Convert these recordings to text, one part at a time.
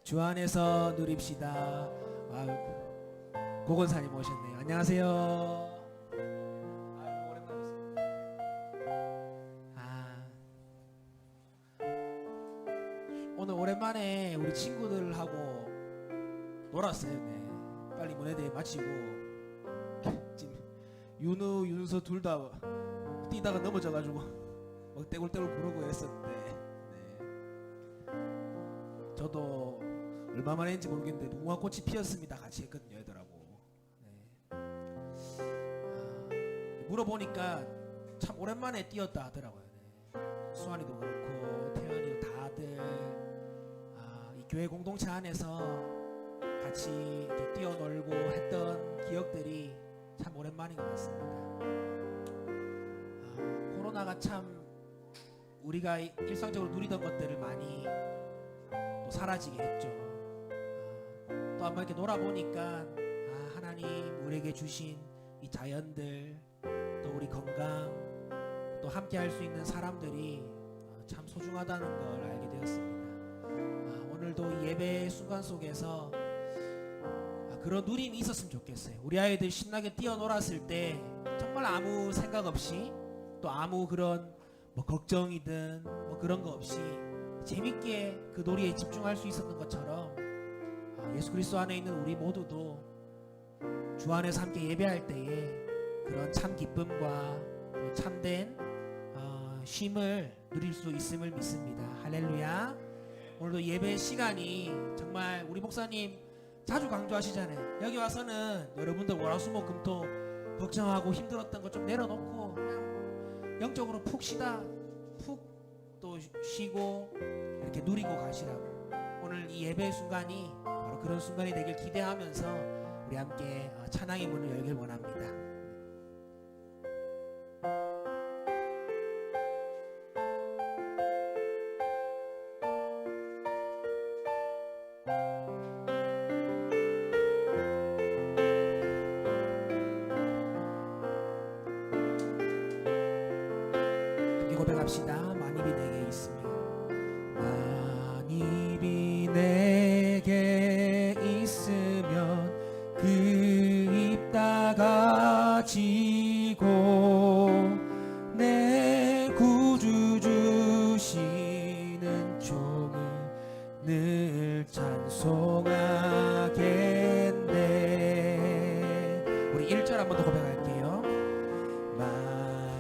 주 안에서 누립시다. 고건사님 오셨네요. 안녕하세요. 오랜만이었습니다. 오늘 오랜만에 우리 친구들하고 놀았어요. 네. 빨리 문해대회 마치고 지금 윤우, 윤서 둘 다 뛰다가 넘어져가지고 막 떼굴떼굴 구르고 했었는데, 네. 저도 얼마 만에 했는지 모르겠는데 무궁화꽃이 피었습니다 같이 했거든요, 애들하고. 네. 물어보니까 참 오랜만에 뛰었다 하더라고요. 네. 수환이도 그렇고 태연이도 다들 이 교회 공동체 안에서 같이 이렇게 뛰어놀고 했던 기억들이 참 오랜만인 것 같습니다. 코로나가 참 우리가 일상적으로 누리던 것들을 많이 또 사라지게 했죠. 또 한번 이렇게 놀아보니까 하나님 우리에게 주신 이 자연들, 또 우리 건강, 또 함께 할 수 있는 사람들이 참 소중하다는 걸 알게 되었습니다. 오늘도 이 예배 순간 속에서 그런 누림이 있었으면 좋겠어요. 우리 아이들 신나게 뛰어놀았을 때 정말 아무 생각 없이, 또 아무 그런 걱정이든 그런 거 없이 재밌게 그 놀이에 집중할 수 있었던 것처럼 예수 그리스도 안에 있는 우리 모두도 주 안에서 함께 예배할 때에 그런 참 기쁨과 또 참된 쉼을 누릴 수 있음을 믿습니다. 할렐루야. 오늘도 예배 시간이 정말 우리 목사님 자주 강조하시잖아요. 여기 와서는 여러분들 월화수목금토 걱정하고 힘들었던 거 좀 내려놓고 그냥 영적으로 푹 쉬다 푹 또 쉬고 이렇게 누리고 가시라고. 오늘 이 예배 순간이 바로 그런 순간이 되길 기대하면서 우리 함께 찬양의 문을 열길 원합니다. 고백합시다. 만입이 내게 있으면, 만입이 내게 있으면 그 입 다가지고 내 구주 주시는 종을 늘 찬송하겠네. 우리 1절 한 번 더 고백할게요.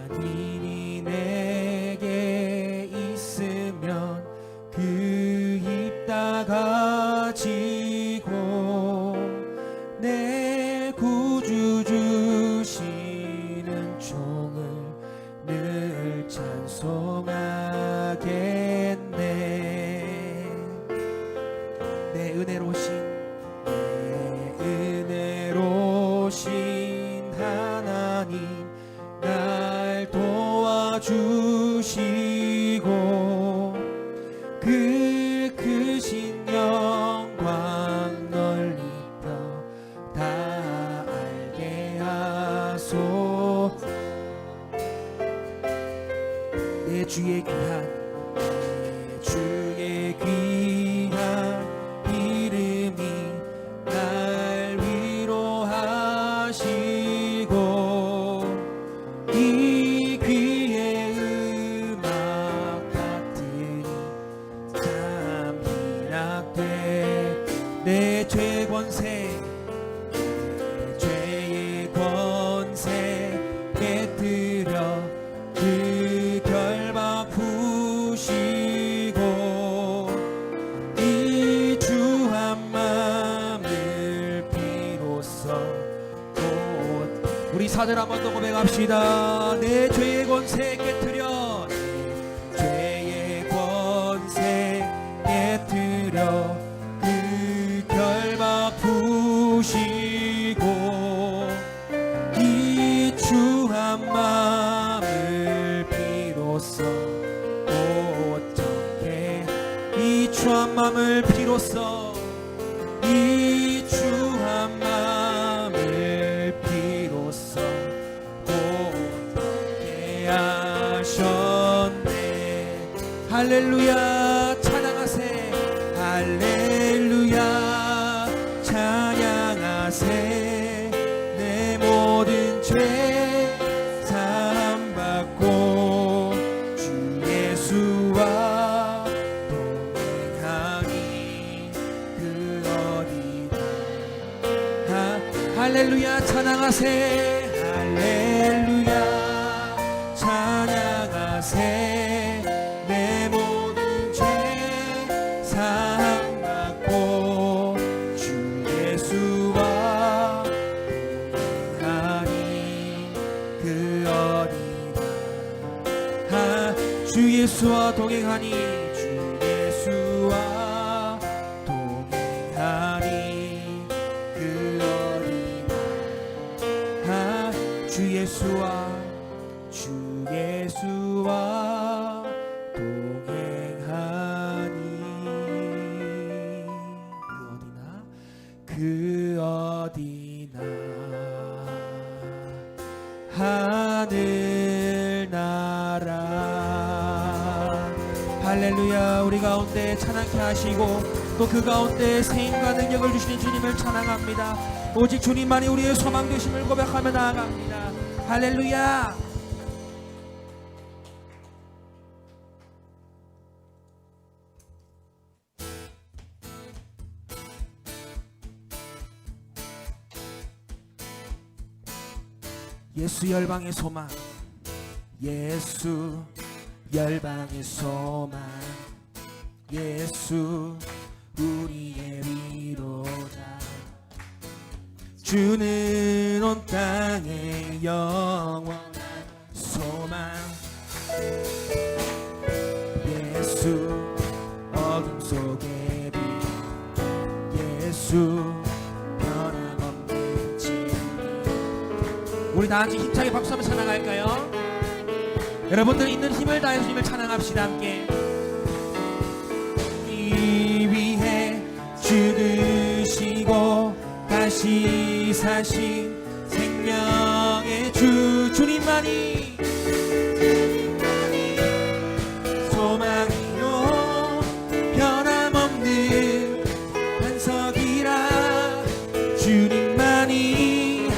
만일이 내게 있으면 그 입 다가지고 내 구주 주시는 종을 늘 찬송하겠네. 내 은혜로신 하나님 날 도와주시고 그 크신 영광 널리 다 알게 하소. 내 주의 귀한 이름이 날 위로하시고 이 귀의 음악 같으니 참 희락돼. 내 죄의 권세 깨뜨려 그 결박 푸시고 이 주 한 맘을 비로소 우리 4절 한 번 더 고백합시다. 내 죄의 권세 깨뜨려, 죄의 권세 깨뜨려 그 결박 푸시고 이 주 한 맘을 비로소 어떻게 이 주 한 맘을 비로소 이 주 한 맘을 비로소 어떻게 하셨네. 할렐루야. 찬양하세. 할렐루야. 할렐루야 찬양하세 할렐루야 찬양하세 내 모든 죄 사함받고 주 예수와 동행하니 그 어디나 주 예수와 동행하니 주 예수와 동행하니 그 어디나 주 예수와 동행하니 그 어디나 하늘나라. 할렐루야. 우리 가운데 찬양케 하시고 또 그 가운데 세임과 능력을 주시는 주님을 찬양합니다. 오직 주님만이 우리의 소망 되심을 고백하며 나아갑니다. 할렐루야. 예수 열방의 소망 예수 열방의 소망 예수 우리의 위로자 주는 온 땅의 영원한 소망 예수 어둠 속의 빛 예수 변함없는 진리. 우리 다 같이 힘차게 박수하며 찬양할까요? 여러분들 있는 힘을 다해 주님을 찬양합시다. 함께 이 위해 죽으시고 다시 사신 생명의 주 주님만이 소망이요 변함없는 반석이라 주님만이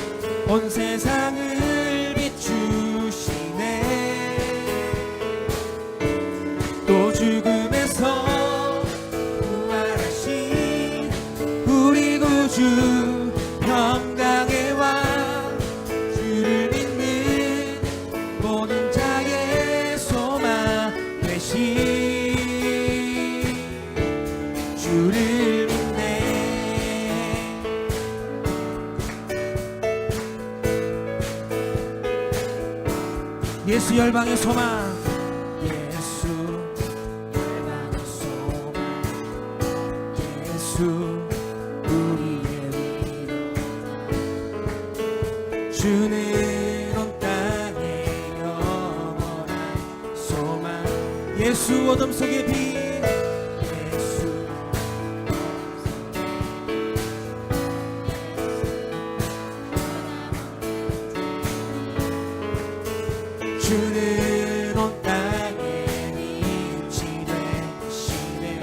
온 세상을 비추시네. 또 죽음에서 부활하신 우리 구주 평강의 왕 주를 믿는 모든 자의 소망 되신 주를 믿네. 예수 열방의 소망 예수 열방의 소망 예수 우리의 위로 주는 온 땅의 영원한 소망 예수 어둠 속의 빛 예수 주는 온 땅에 빛이 되시네.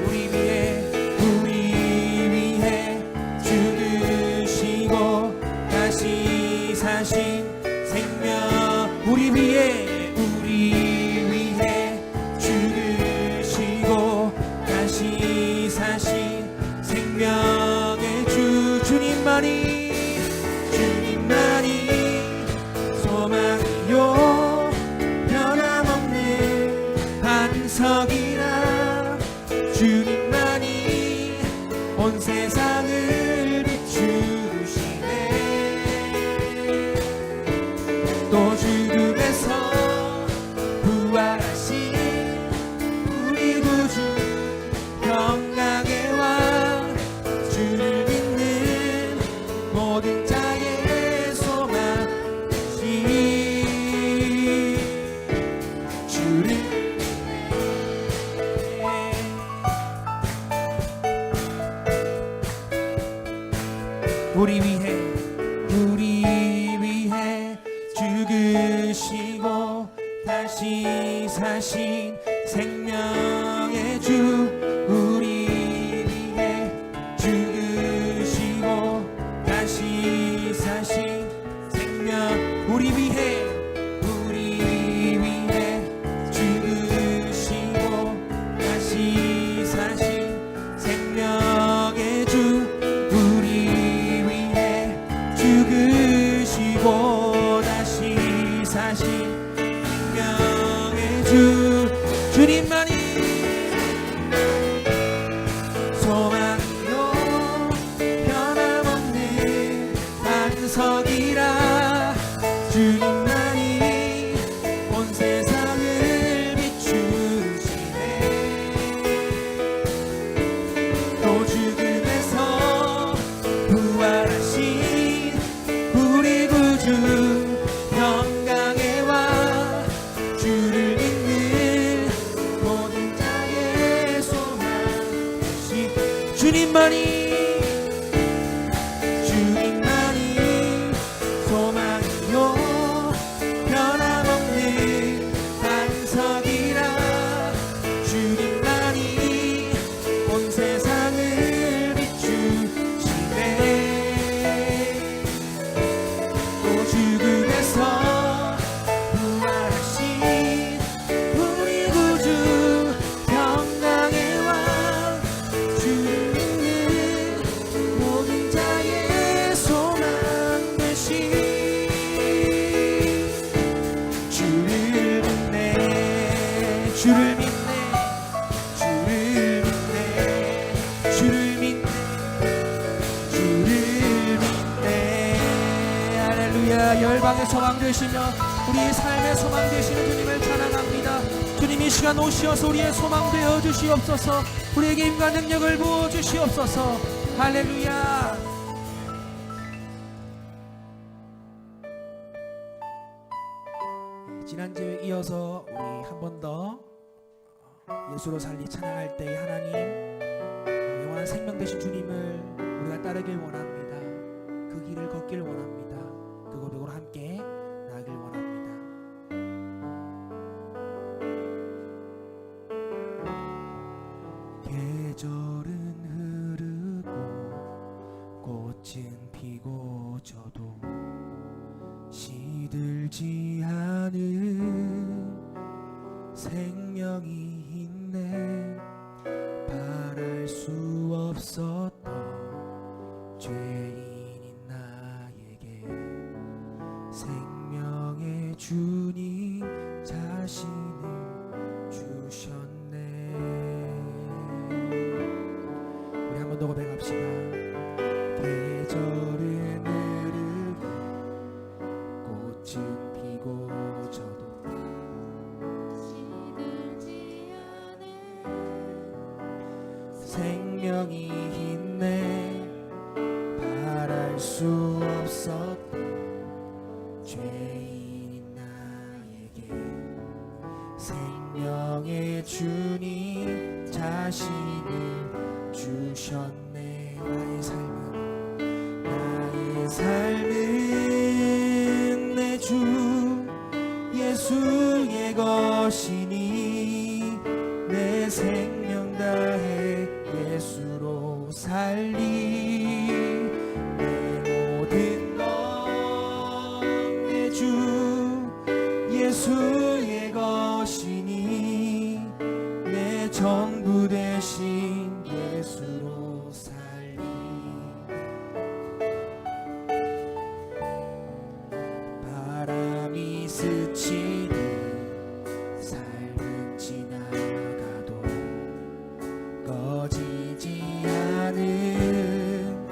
우리 위해 죽으시고 다시 사신 생명 우리 위해 죽으시고 다시 사신 생명의 주 주님만이 소망이요 변함없는 반석이라 주님만이 온 세상을 비추시네. 또 죽음에서 부활하신 우리 구주 평강의 왕 주를 믿는 모든 자의 소망 주를 우리 위해 죽으시고 다시 사신 생명의 주 우리 위해 죽으시고 다시 사신 생명 우리 위해 죽으시고 다시 사신 생명의 주 우리 위해 주님만이 소망이요 변함없는 반석이라 주님만이 온 세상을 비추시네 또 죽음에서 부활하신 우리 구주 평강의 왕 주는 모든 자의 소망 되신 주를 믿네 주를 믿네 주를 믿네 주를 믿네 주를 믿네 할렐루야. 열방의 소망 되시며 우리의 삶의 소망 되시는 주님을 찬양합니다. 주님 이 시간 오시어서 우리의 소망 되어 주시옵소서. 우리에게 힘과 능력을 부어 주시옵소서. 할렐루야. 지난주에 이어서 우리 한 번 더 예수로 살리 찬양할 때 하나님 영원한 생명 되신 주님을 우리가 따르길 원합니다. 그 길을 걷길 원합니다. 그 고백으로 함께 나아가길 원합니다. 계절은 흐르고 꽃은 피고 져도 시들지 않은 생명이 있네. 바랄 수 없었던 죄인인 나에게 생명의 주님 자신을 주셨네. 우리 한 번 더 고백합시다. 계절은 흐르고 꽃은 피고 져도 생명이 있네. 바랄 수 없었던 죄인인 나에게 생명의 주님 자신을 주셨네. 나의 삶은 내 주 예수의 것이니 내 생명 다해 예수로 살리. 내 모든 것 내 주 예수의 것이니 내 전부 되신 예수로 살리. 바람이 스치는 삶은 지나가도 꺼지지 않은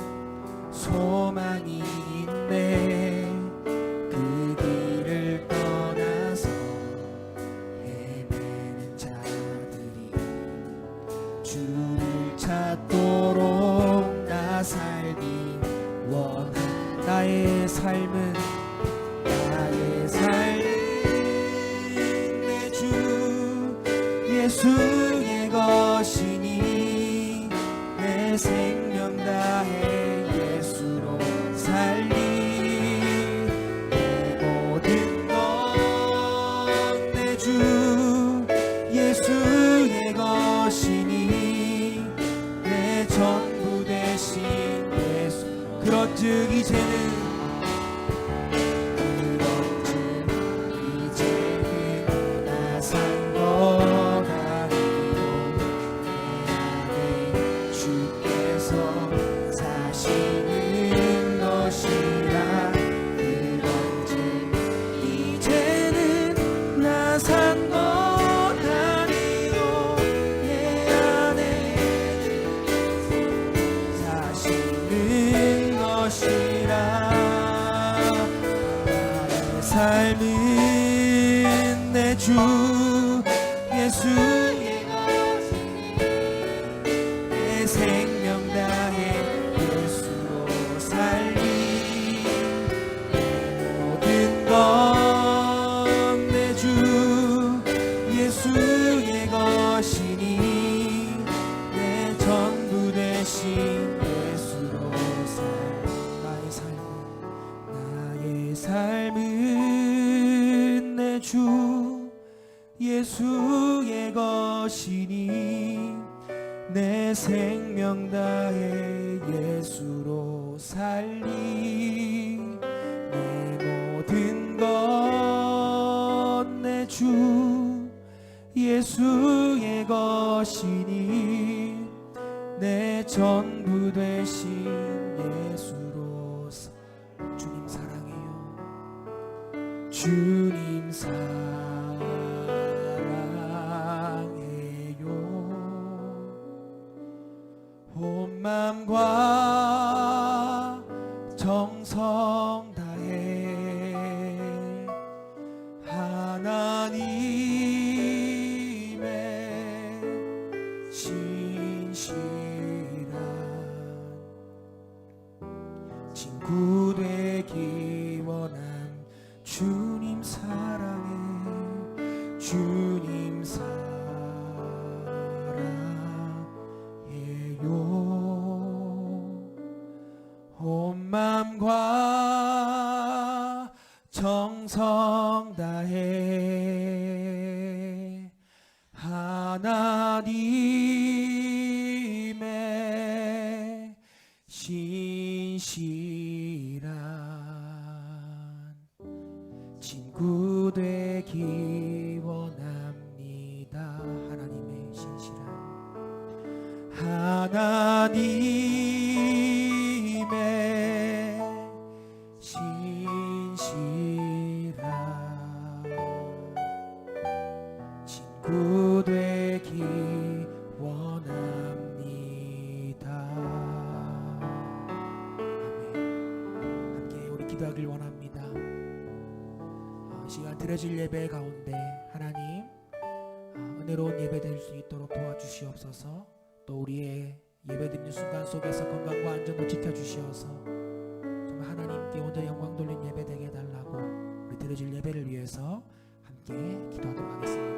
소망이 있네. 그 길을 떠나서 헤매는 자들이 주를 찾도록 나 살기 원한. 나의 삶은 내 주 예수의 것이니 내 생명 다해 예수로 살리. 내 모든 것 내 주 예수의 것이니 내 전부 되신 예수. 그런즉 이제는 삶은 내 주 예수의 것이니 내 생명 다해 예수로 살리. 모든 것 내 주 예수의 것이니 내 전부 되신 되시니 내 생명 다해 예수로 살리 내 모든 것 내 주 예수의 것이니 내 전부 되신 예수로 주님 사랑해요. 주님 사랑해요. 온 맘과 정성 다해 하나님의 신실한 친구 되기 원한 주님 사랑해. 주님 사랑해요. 온 맘과 정성 다해 하나님의 신실한 친구 되기 원합니다. 하나님의 신실한 하나님의 신실한 친구 되기 원합니다. 아멘. 함께 우리 기도하길 원합니다. 시간 드려질 예배 가운데 하나님 은혜로운 예배 될 수 있도록 도와주시옵소서. 또 우리의 예배 드리는 순간 속에서 건강과 안전도 지켜주시어서 정말 하나님께 온전히 영광 돌린 예배 되게 해달라고 우리 드려질 예배를 위해서 함께 기도하도록 하겠습니다.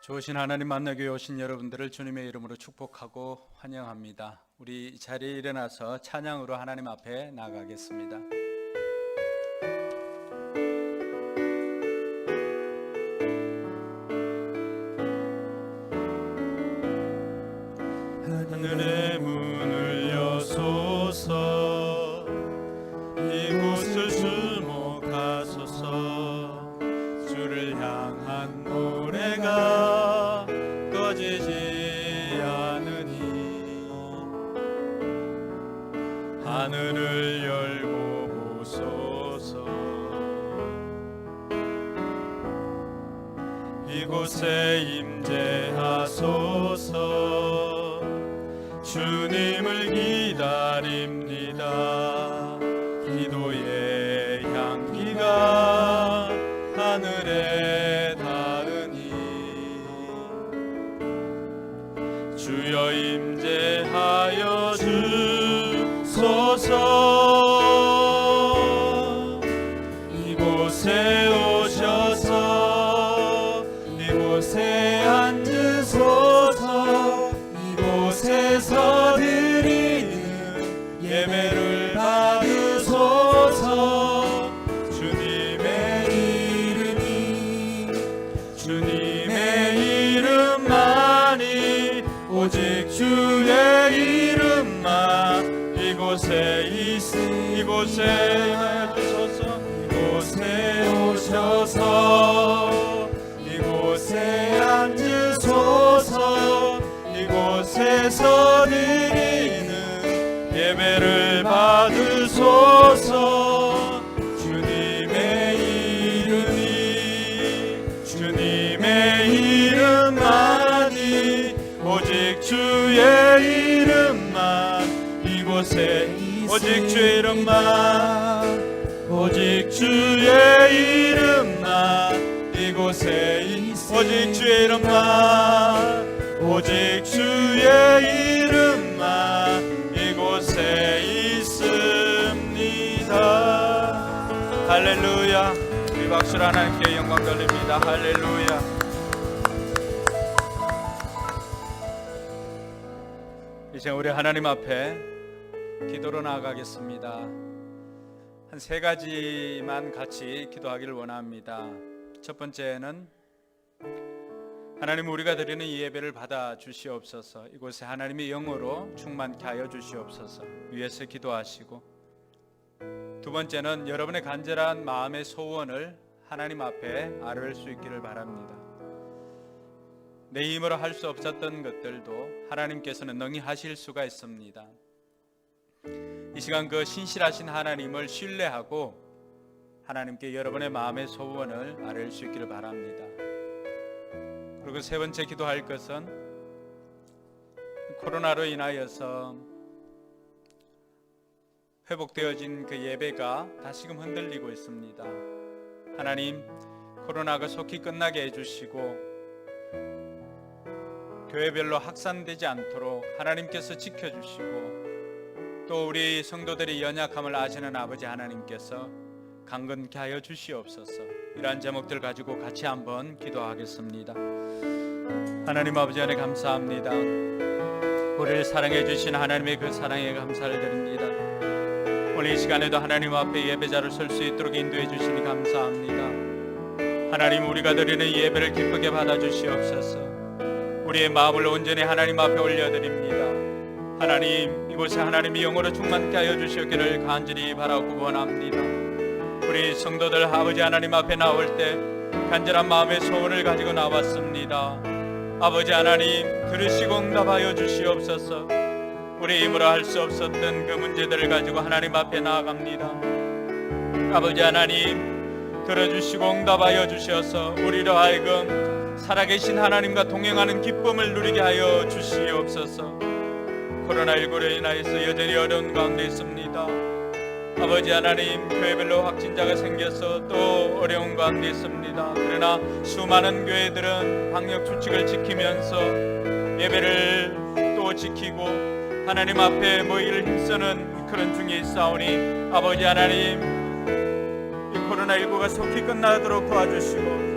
좋으신 하나님 만나교회 오신 여러분들을 주님의 이름으로 축복하고 환영합니다. 우리 이 자리에 일어나서 찬양으로 하나님 앞에 나가겠습니다. 하늘의 문을 여소서 이곳을 주목하소서 주를 향한 노래가 꺼지지 않으니 하늘을 열고 보소서 이곳에 임재하소서 주님을 기다립니다. 기도의 향기가 하늘에 닿으니 주여 임재하여 주소서. 이곳에 오셔서 이곳에 앉으소서. 이곳에서 드리는 예배를 받으소서. 주님의 이름만이 오직 주의 이름만 이곳에 주소서. 이곳에 오셔서 이곳에 앉으소서. 이곳에서 드리는 예배를 받으소서. 주님의 이름만이 오직 주의 이름만 이곳에 오직 주의 이름만 오직 주의 이름만 이곳에 오직 주의 이름만 오직 주의 이름만 이곳에 있습니다. 할렐루야. 우리 박수로 하나님께 영광 돌립니다. 할렐루야. 이제 우리 하나님 앞에 기도로 나아가겠습니다. 한 세 가지만 같이 기도하기를 원합니다. 첫 번째는 하나님, 우리가 드리는 이 예배를 받아 주시옵소서. 이곳에 하나님의 영으로 충만케 하여 주시옵소서. 위에서 기도하시고, 두 번째는 여러분의 간절한 마음의 소원을 하나님 앞에 아뢰을 수 있기를 바랍니다. 내 힘으로 할 수 없었던 것들도 하나님께서는 능히 하실 수가 있습니다. 이 시간 그 신실하신 하나님을 신뢰하고 하나님께 여러분의 마음의 소원을 아뢰을 수 있기를 바랍니다. 그리고 세 번째 기도할 것은 코로나로 인하여서 회복되어진 그 예배가 다시금 흔들리고 있습니다. 하나님, 코로나가 속히 끝나게 해주시고 교회별로 확산되지 않도록 하나님께서 지켜주시고, 또 우리 성도들의 연약함을 아시는 아버지 하나님께서 강건케 하여 주시옵소서. 이러한 제목들 가지고 같이 한번 기도하겠습니다. 하나님 아버지 안에 감사합니다. 우리를 사랑해 주신 하나님의 그 사랑에 감사를 드립니다. 오늘 이 시간에도 하나님 앞에 예배자로 설 수 있도록 인도해 주시니 감사합니다. 하나님, 우리가 드리는 예배를 기쁘게 받아 주시옵소서. 우리의 마음을 온전히 하나님 앞에 올려드립니다. 하나님, 이곳에 하나님이 영으로 충만케 하여 주시기를 간절히 바라고 원합니다. 우리 성도들 아버지 하나님 앞에 나올 때 간절한 마음의 소원을 가지고 나왔습니다. 아버지 하나님, 들으시고 응답하여 주시옵소서. 우리 힘으로 할 수 없었던 그 문제들을 가지고 하나님 앞에 나아갑니다. 아버지 하나님, 들어주시고 응답하여 주셔서 우리로 하여금 살아계신 하나님과 동행하는 기쁨을 누리게 하여 주시옵소서. 코로나19로 인하여서 여전히 어려운 가운데 있습니다. 아버지 하나님, 교회별로 확진자가 생겨서 또 어려운 가운데 있습니다. 그러나 수많은 교회들은 방역 수칙을 지키면서 예배를 또 지키고 하나님 앞에 모이기를 힘쓰는 그런 중에 있사오니, 아버지 하나님, 이 코로나19가 속히 끝나도록 도와주시고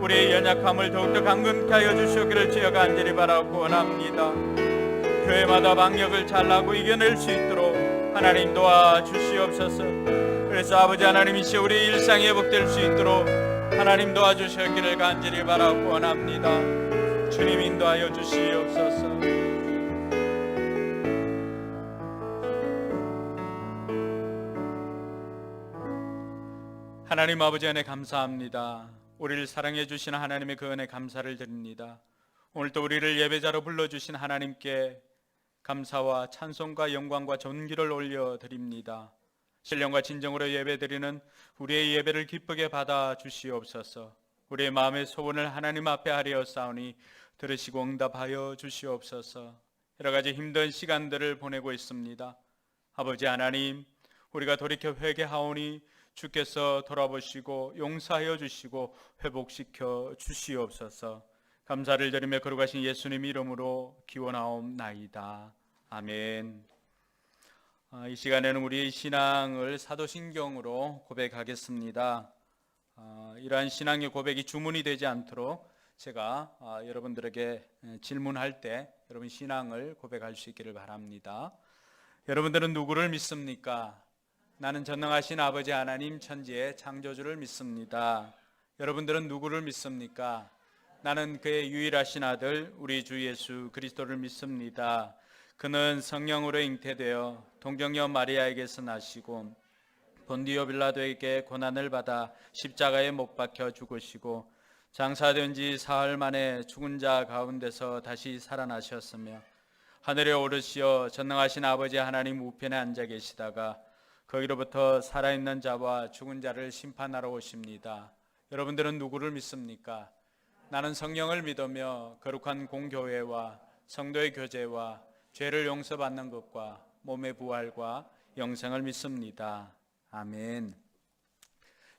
우리의 연약함을 더욱더 강건케 하여 주시기를 주여 간절히 바라고 원합니다. 교회마다 방역을 잘하고 이겨낼 수 있도록 하나님 도와주시옵소서. 그래서 아버지 하나님, 이제 우리 일상이 회복될 수 있도록 하나님 도와주시기를 간절히 바라고 원합니다. 주님 인도하여 주시옵소서. 하나님 아버지 안에 감사합니다. 우리를 사랑해 주신 하나님의 그 은혜 감사를 드립니다. 오늘도 우리를 예배자로 불러주신 하나님께 감사와 찬송과 영광과 존귀를 올려드립니다. 신령과 진정으로 예배드리는 우리의 예배를 기쁘게 받아 주시옵소서. 우리의 마음의 소원을 하나님 앞에 하려사오니 들으시고 응답하여 주시옵소서. 여러 가지 힘든 시간들을 보내고 있습니다. 아버지 하나님, 우리가 돌이켜 회개하오니 주께서 돌아보시고 용서하여 주시고 회복시켜 주시옵소서. 감사를 드리며 거룩하신 예수님 이름으로 기원하옵나이다. 아멘. 이 시간에는 우리의 신앙을 사도신경으로 고백하겠습니다. 이러한 신앙의 고백이 주문이 되지 않도록 제가 여러분들에게 질문할 때 여러분 신앙을 고백할 수 있기를 바랍니다. 여러분들은 누구를 믿습니까? 나는 전능하신 아버지 하나님 천지의 창조주를 믿습니다. 여러분들은 누구를 믿습니까? 나는 그의 유일하신 아들 우리 주 예수 그리스도를 믿습니다. 그는 성령으로 잉태되어 동정녀 마리아에게서 나시고 본디오 빌라도에게 고난을 받아 십자가에 못 박혀 죽으시고 장사된 지 사흘 만에 죽은 자 가운데서 다시 살아나셨으며 하늘에 오르시어 전능하신 아버지 하나님 우편에 앉아 계시다가 거기로부터 살아있는 자와 죽은 자를 심판하러 오십니다. 여러분들은 누구를 믿습니까? 나는 성령을 믿으며 거룩한 공교회와 성도의 교제와 죄를 용서받는 것과 몸의 부활과 영생을 믿습니다. 아멘.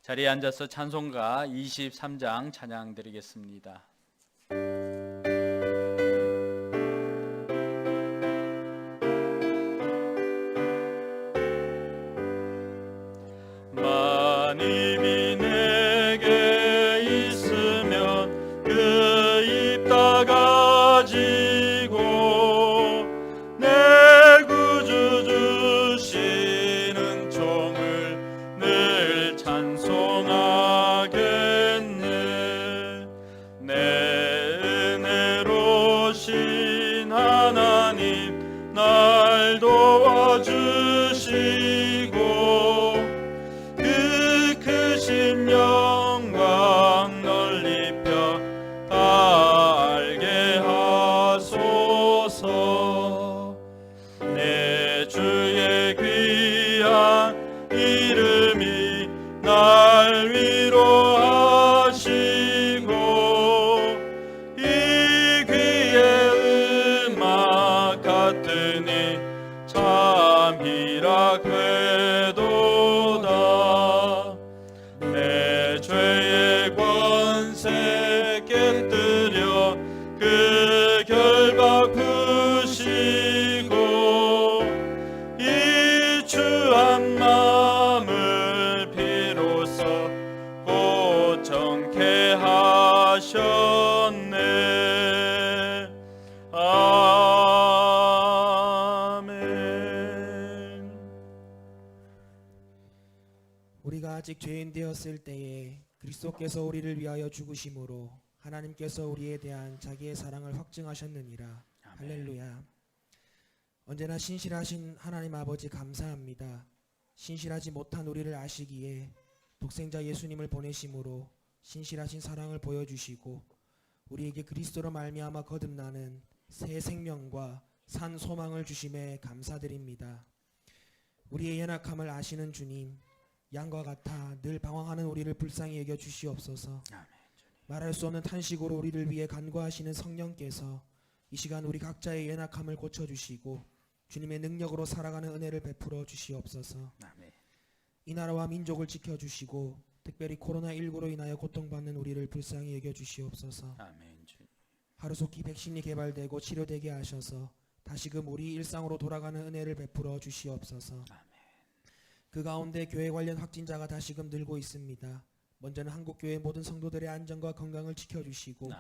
자리에 앉아서 찬송가 23장 찬양 드리겠습니다. 만입이 내게 있으면 그 입 다 가지고 내 구주 주시는 총을 늘 찬송하겠네. 내 은혜로신 하나님 날 도와주시고 그 크신 영광 널리 펴 다 알게 하소서. 내 주의 귀한 이름이 날 위로하시고 이 귀의 음악 같으니 참이라 궤도다. 내 죄의 권세 깨뜨려 그 결박 푸시고 이 추한 마음을 비로소 고청케 하셨네. 아멘. 우리가 아직 죄인 되었을 때에 그리스도께서 우리를 위하여 죽으심으로 하나님께서 우리에 대한 자기의 사랑을 확증하셨느니라. 할렐루야. 언제나 신실하신 하나님 아버지 감사합니다. 신실하지 못한 우리를 아시기에 독생자 예수님을 보내심으로 신실하신 사랑을 보여주시고 우리에게 그리스도로 말미암아 거듭나는 새 생명과 산 소망을 주심에 감사드립니다. 우리의 연약함을 아시는 주님, 양과 같아 늘 방황하는 우리를 불쌍히 여겨 주시옵소서. 말할 수 없는 탄식으로 우리를 위해 간구하시는 성령께서 이 시간 우리 각자의 연약함을 고쳐주시고 주님의 능력으로 살아가는 은혜를 베풀어 주시옵소서. 이 나라와 민족을 지켜주시고 특별히 코로나19로 인하여 고통받는 우리를 불쌍히 여겨 주시옵소서. 하루속히 백신이 개발되고 치료되게 하셔서 다시금 우리 일상으로 돌아가는 은혜를 베풀어 주시옵소서. 그 가운데 교회 관련 확진자가 다시금 늘고 있습니다. 먼저는 한국교회 모든 성도들의 안전과 건강을 지켜주시고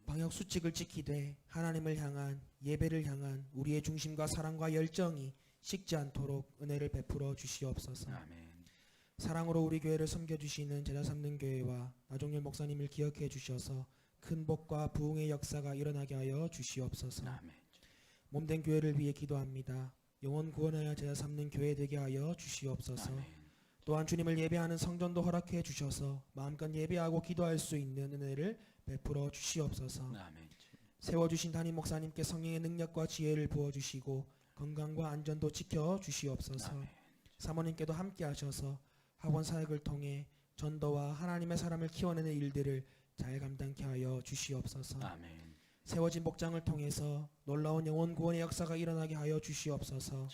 방역 수칙을 지키되 하나님을 향한 예배를 향한 우리의 중심과 사랑과 열정이 식지 않도록 은혜를 베풀어 주시옵소서. 사랑으로 우리 교회를 섬겨주시는 제자 삼는 교회와 나종렬 목사님을 기억해 주셔서 큰 복과 부흥의 역사가 일어나게 하여 주시옵소서. 몸된 교회를 위해 기도합니다. 영혼 구원하여 제자 삼는 교회 되게 하여 주시옵소서. 또한 주님을 예배하는 성전도 허락해 주셔서 마음껏 예배하고 기도할 수 있는 은혜를 베풀어 주시옵소서. 세워주신 담임 목사님께 성령의 능력과 지혜를 부어주시고 건강과 안전도 지켜 주시옵소서. 사모님께도 함께 하셔서 학원 사역을 통해 전도와 하나님의 사람을 키워내는 일들을 잘 감당케 하여 주시옵소서. 세워진 목장을 통해서 놀라운 영혼 구원의 역사가 일어나게 하여 주시옵소서.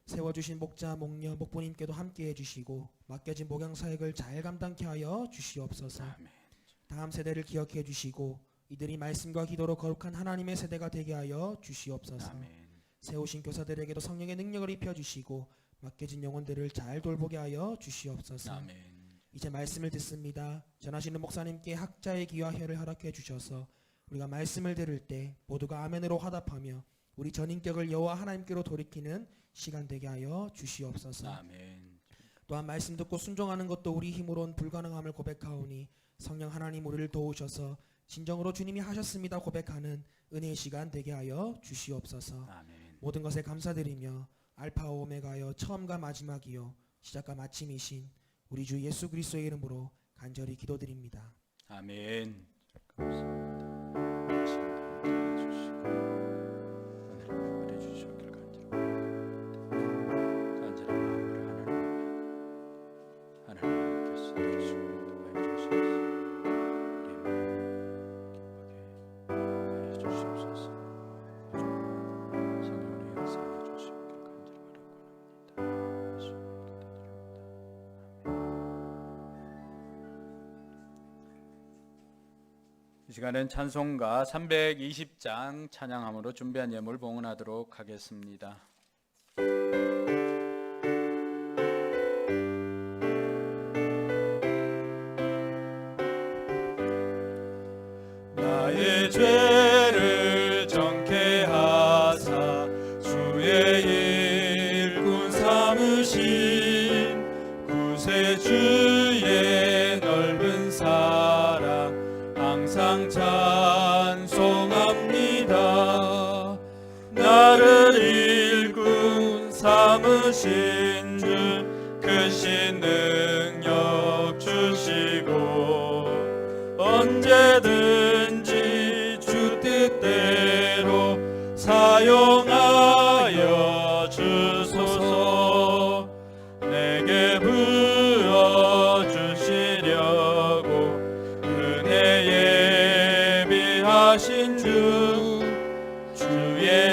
세워주신 목자, 목녀, 목부님께도 함께해 주시고 맡겨진 목양 사역을 잘 감당케 하여 주시옵소서. 다음 세대를 기억해 주시고 이들이 말씀과 기도로 거룩한 하나님의 세대가 되게 하여 주시옵소서. 세우신 교사들에게도 성령의 능력을 입혀 주시고 맡겨진 영혼들을 잘 돌보게 하여 주시옵소서. 이제 말씀을 듣습니다. 전하시는 목사님께 학자의 귀와 혀를 허락해 주셔서 우리가 말씀을 들을 때 모두가 아멘으로 화답하며 우리 전인격을 여호와 하나님께로 돌이키는 시간 되게 하여 주시옵소서. 또한 말씀 듣고 순종하는 것도 우리 힘으로는 불가능함을 고백하오니 성령 하나님 우리를 도우셔서 진정으로 주님이 하셨습니다 고백하는 은혜의 시간 되게 하여 주시옵소서. 모든 것에 감사드리며 알파와 오메가여 처음과 마지막이요 시작과 마침이신 우리 주 예수 그리스도의 이름으로 간절히 기도드립니다. 아멘. 이 시간엔 찬송가 320장 찬양함으로 준비한 예물 봉헌하도록 하겠습니다. 나의 죄를 정케 하사 주의 일꾼 삼으신 구세주의 넓은 사랑 항상 찬송합니다. 나를 일꾼 삼으신 주 크신 능력 주시고 언제든지 주 뜻대로 사용하여 주소서. 내게 부어 주시려고 은혜 예비하신 주의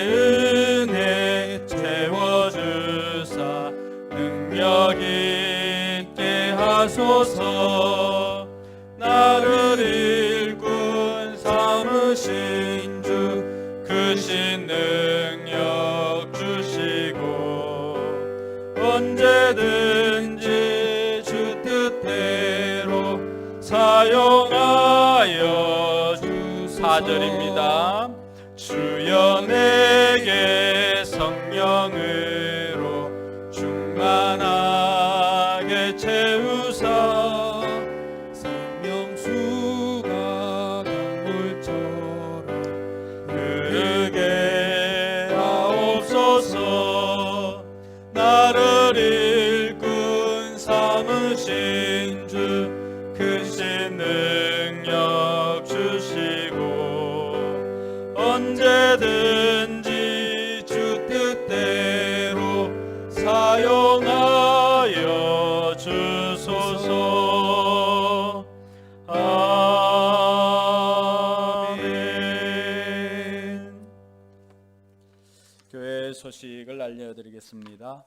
은혜 채워주사 능력 있게 하소서. 나를 일꾼 삼으신 주 크신 능력 주시고 언제든지 주 뜻대로 사용하여 주소서. 4절입니다. 주여 내게 성령으로 충만하게 채우사 생명수가 강물처럼 흐르게 하옵소서. 나를 일꾼 삼으신 주 크신 능력 주시고 언제든지 주 뜻대로 사용하여 주소서. 아멘. 교회 소식을 알려드리겠습니다.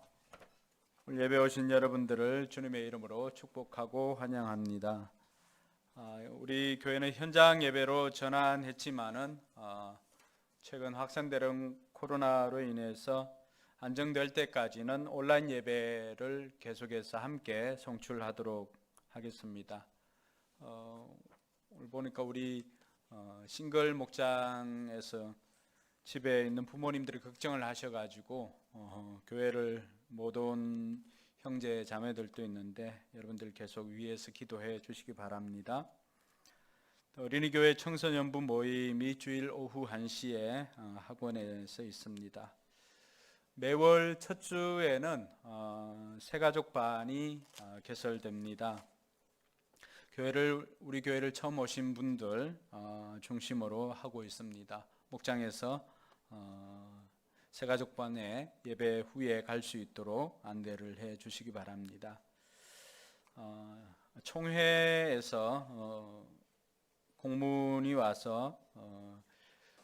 오늘 예배 오신 여러분들을 주님의 이름으로 축복하고 환영합니다. 우리 교회는 현장 예배로 전환했지만은 최근 확산되는 코로나로 인해서 안정될 때까지는 온라인 예배를 계속해서 함께 송출하도록 하겠습니다. 오늘 보니까 우리 싱글 목장에서 집에 있는 부모님들이 걱정을 하셔가지고 교회를 못 온 형제 자매들도 있는데 여러분들 계속 위에서 기도해 주시기 바랍니다. 어린이교회 청소년부 모임이 주일 오후 1시에 학원에서 있습니다. 매월 첫 주에는 새가족반이 개설됩니다. 우리 교회를 처음 오신 분들 중심으로 하고 있습니다. 목장에서 새가족반에 예배 후에 갈 수 있도록 안내를 해 주시기 바랍니다. 총회에서 공문이 와서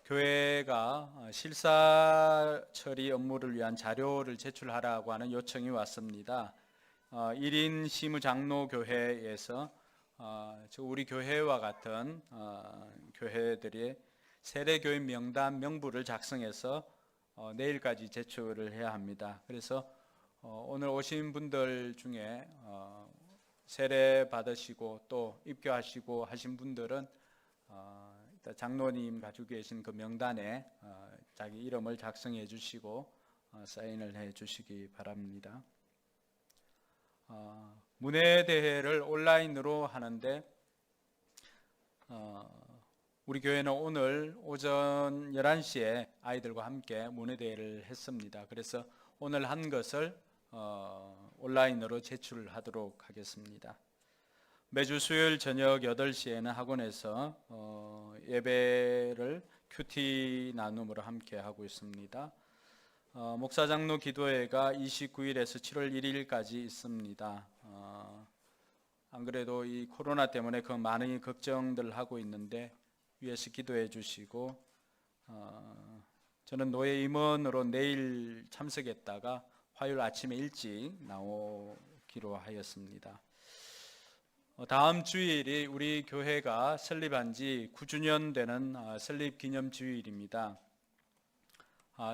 교회가 실사 처리 업무를 위한 자료를 제출하라고 하는 요청이 왔습니다. 1인 시무장로교회에서 우리 교회와 같은 교회들이 세례교인 명단 명부를 작성해서 내일까지 제출을 해야 합니다. 그래서 오늘 오신 분들 중에 세례 받으시고 또 입교하시고 하신 분들은 장로님 가지고 계신 그 명단에 자기 이름을 작성해 주시고 사인을 해 주시기 바랍니다. 문예대회를 온라인으로 하는데 우리 교회는 오늘 오전 11시에 아이들과 함께 문예대회를 했습니다. 그래서 오늘 한 것을 온라인으로 제출하도록 하겠습니다. 매주 수요일 저녁 8시에는 학원에서 예배를 큐티 나눔으로 함께 하고 있습니다. 목사장로 기도회가 29일에서 7월 1일까지 있습니다. 안 그래도 이 코로나 때문에 그 많은 걱정들 하고 있는데 위에서 기도해 주시고 저는 노예 임원으로 내일 참석했다가 화요일 아침에 일찍 나오기로 하였습니다. 다음 주일이 우리 교회가 설립한 지 9주년 되는 설립 기념 주일입니다.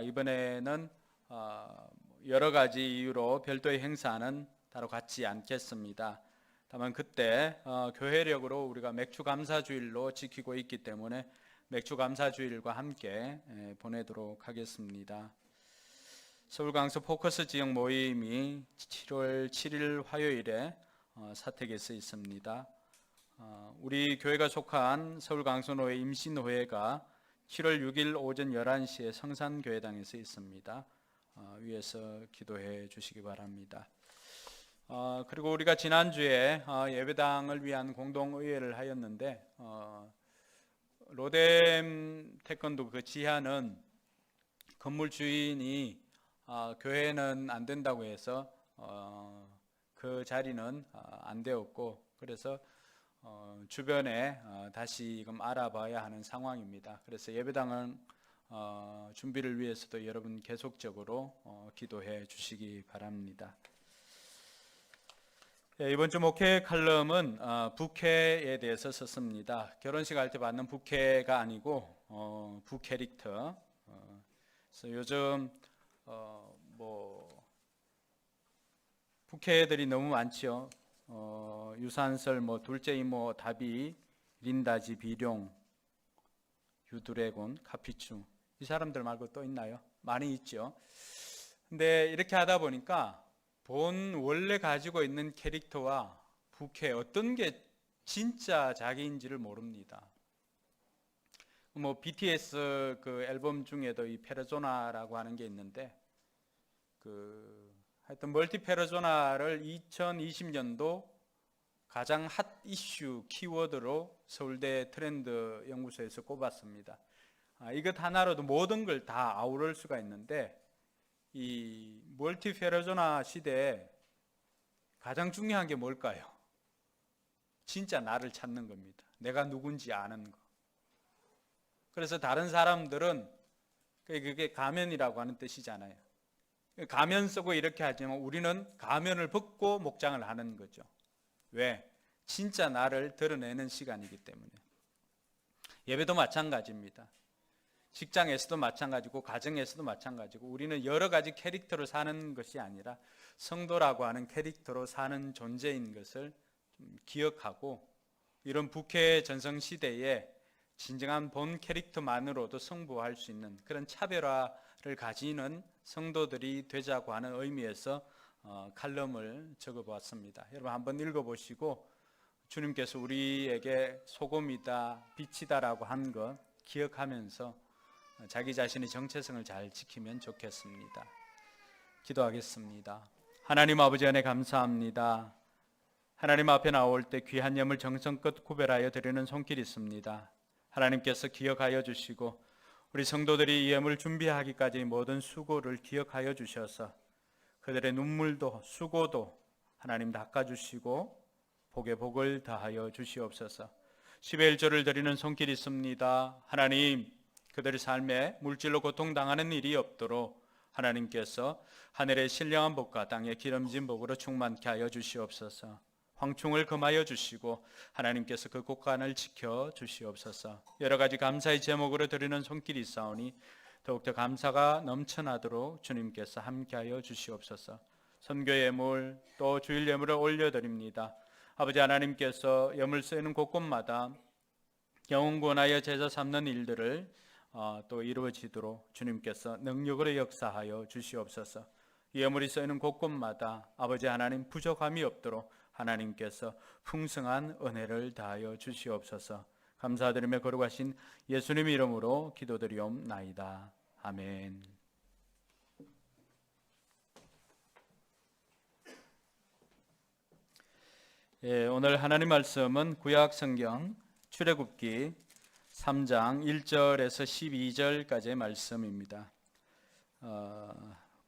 이번에는 여러 가지 이유로 별도의 행사는 따로 갖지 않겠습니다. 다만 그때 교회력으로 우리가 맥주 감사 주일로 지키고 있기 때문에 맥주 감사 주일과 함께 보내도록 하겠습니다. 서울 강서 포커스 지역 모임이 7월 7일 화요일에 사택에서 있습니다. 우리 교회가 속한 서울 강서노회 임신노회가 7월 6일 오전 11시에 성산교회당에서 있습니다. 위에서 기도해 주시기 바랍니다. 그리고 우리가 지난주에 예배당을 위한 공동의회를 하였는데 로뎀 태권도 그 지하는 건물 주인이 교회는 안 된다고 해서 그 자리는 안 되었고 그래서 주변에 다시금 알아봐야 하는 상황입니다. 그래서 예배당은 준비를 위해서도 여러분 계속적으로 기도해 주시기 바랍니다. 이번 주 목회 칼럼은 부캐에 대해서 썼습니다. 결혼식 할 때 받는 부캐가 아니고 부캐릭터. 그래서 요즘 부캐들이 너무 많지요. 유산설, 둘째 이모, 다비, 린다지, 비룡, 유드래곤, 카피추. 이 사람들 말고 또 있나요? 많이 있죠. 근데 이렇게 하다 보니까 원래 가지고 있는 캐릭터와 부캐 어떤 게 진짜 자기인지를 모릅니다. BTS 그 앨범 중에도 이 페르소나라고 하는 게 있는데 하여튼 멀티 페르소나를 2020년도 가장 핫 이슈 키워드로 서울대 트렌드 연구소에서 꼽았습니다. 이것 하나로도 모든 걸 다 아우를 수가 있는데 이 멀티 페르소나 시대에 가장 중요한 게 뭘까요? 진짜 나를 찾는 겁니다. 내가 누군지 아는 거. 그래서 다른 사람들은 그게 가면이라고 하는 뜻이잖아요. 가면 쓰고 이렇게 하지만 우리는 가면을 벗고 목장을 하는 거죠. 왜? 진짜 나를 드러내는 시간이기 때문에. 예배도 마찬가지입니다. 직장에서도 마찬가지고 가정에서도 마찬가지고 우리는 여러 가지 캐릭터로 사는 것이 아니라 성도라고 하는 캐릭터로 사는 존재인 것을 좀 기억하고 이런 부캐 전성 시대에 진정한 본 캐릭터만으로도 승부할 수 있는 그런 차별화를 가지는 성도들이 되자고 하는 의미에서 칼럼을 적어보았습니다. 여러분 한번 읽어보시고 주님께서 우리에게 소금이다, 빛이다라고 한 것 기억하면서 자기 자신의 정체성을 잘 지키면 좋겠습니다. 기도하겠습니다. 하나님 아버지 은혜 감사합니다. 하나님 앞에 나올 때 귀한 예물 정성껏 구별하여 드리는 손길이 있습니다. 하나님께서 기억하여 주시고 우리 성도들이 이 예물 준비하기까지 모든 수고를 기억하여 주셔서 그들의 눈물도 수고도 하나님 닦아주시고 복에 복을 다하여 주시옵소서. 11조를 드리는 손길이 있습니다. 하나님 그들의 삶에 물질로 고통당하는 일이 없도록 하나님께서 하늘의 신령한 복과 땅의 기름진 복으로 충만케 하여 주시옵소서. 황충을 금하여 주시고 하나님께서 그 곳간을 지켜 주시옵소서. 여러 가지 감사의 제목으로 드리는 손길이 있사오니 더욱더 감사가 넘쳐나도록 주님께서 함께하여 주시옵소서. 선교 예물 또 주일 예물을 올려드립니다. 아버지 하나님께서 예물 쓰이는 곳곳마다 영혼 구원하여 제자 삼는 일들을 또 이루어지도록 주님께서 능력으로 역사하여 주시옵소서. 예물이 쓰이는 곳곳마다 아버지 하나님 부족함이 없도록 하나님께서 풍성한 은혜를 다하여 주시옵소서. 감사드리며 거룩하신 예수님 이름으로 기도드리옵나이다. 아멘. 오늘 하나님 말씀은 구약 성경 출애굽기 3장 1절에서 12절까지의 말씀입니다.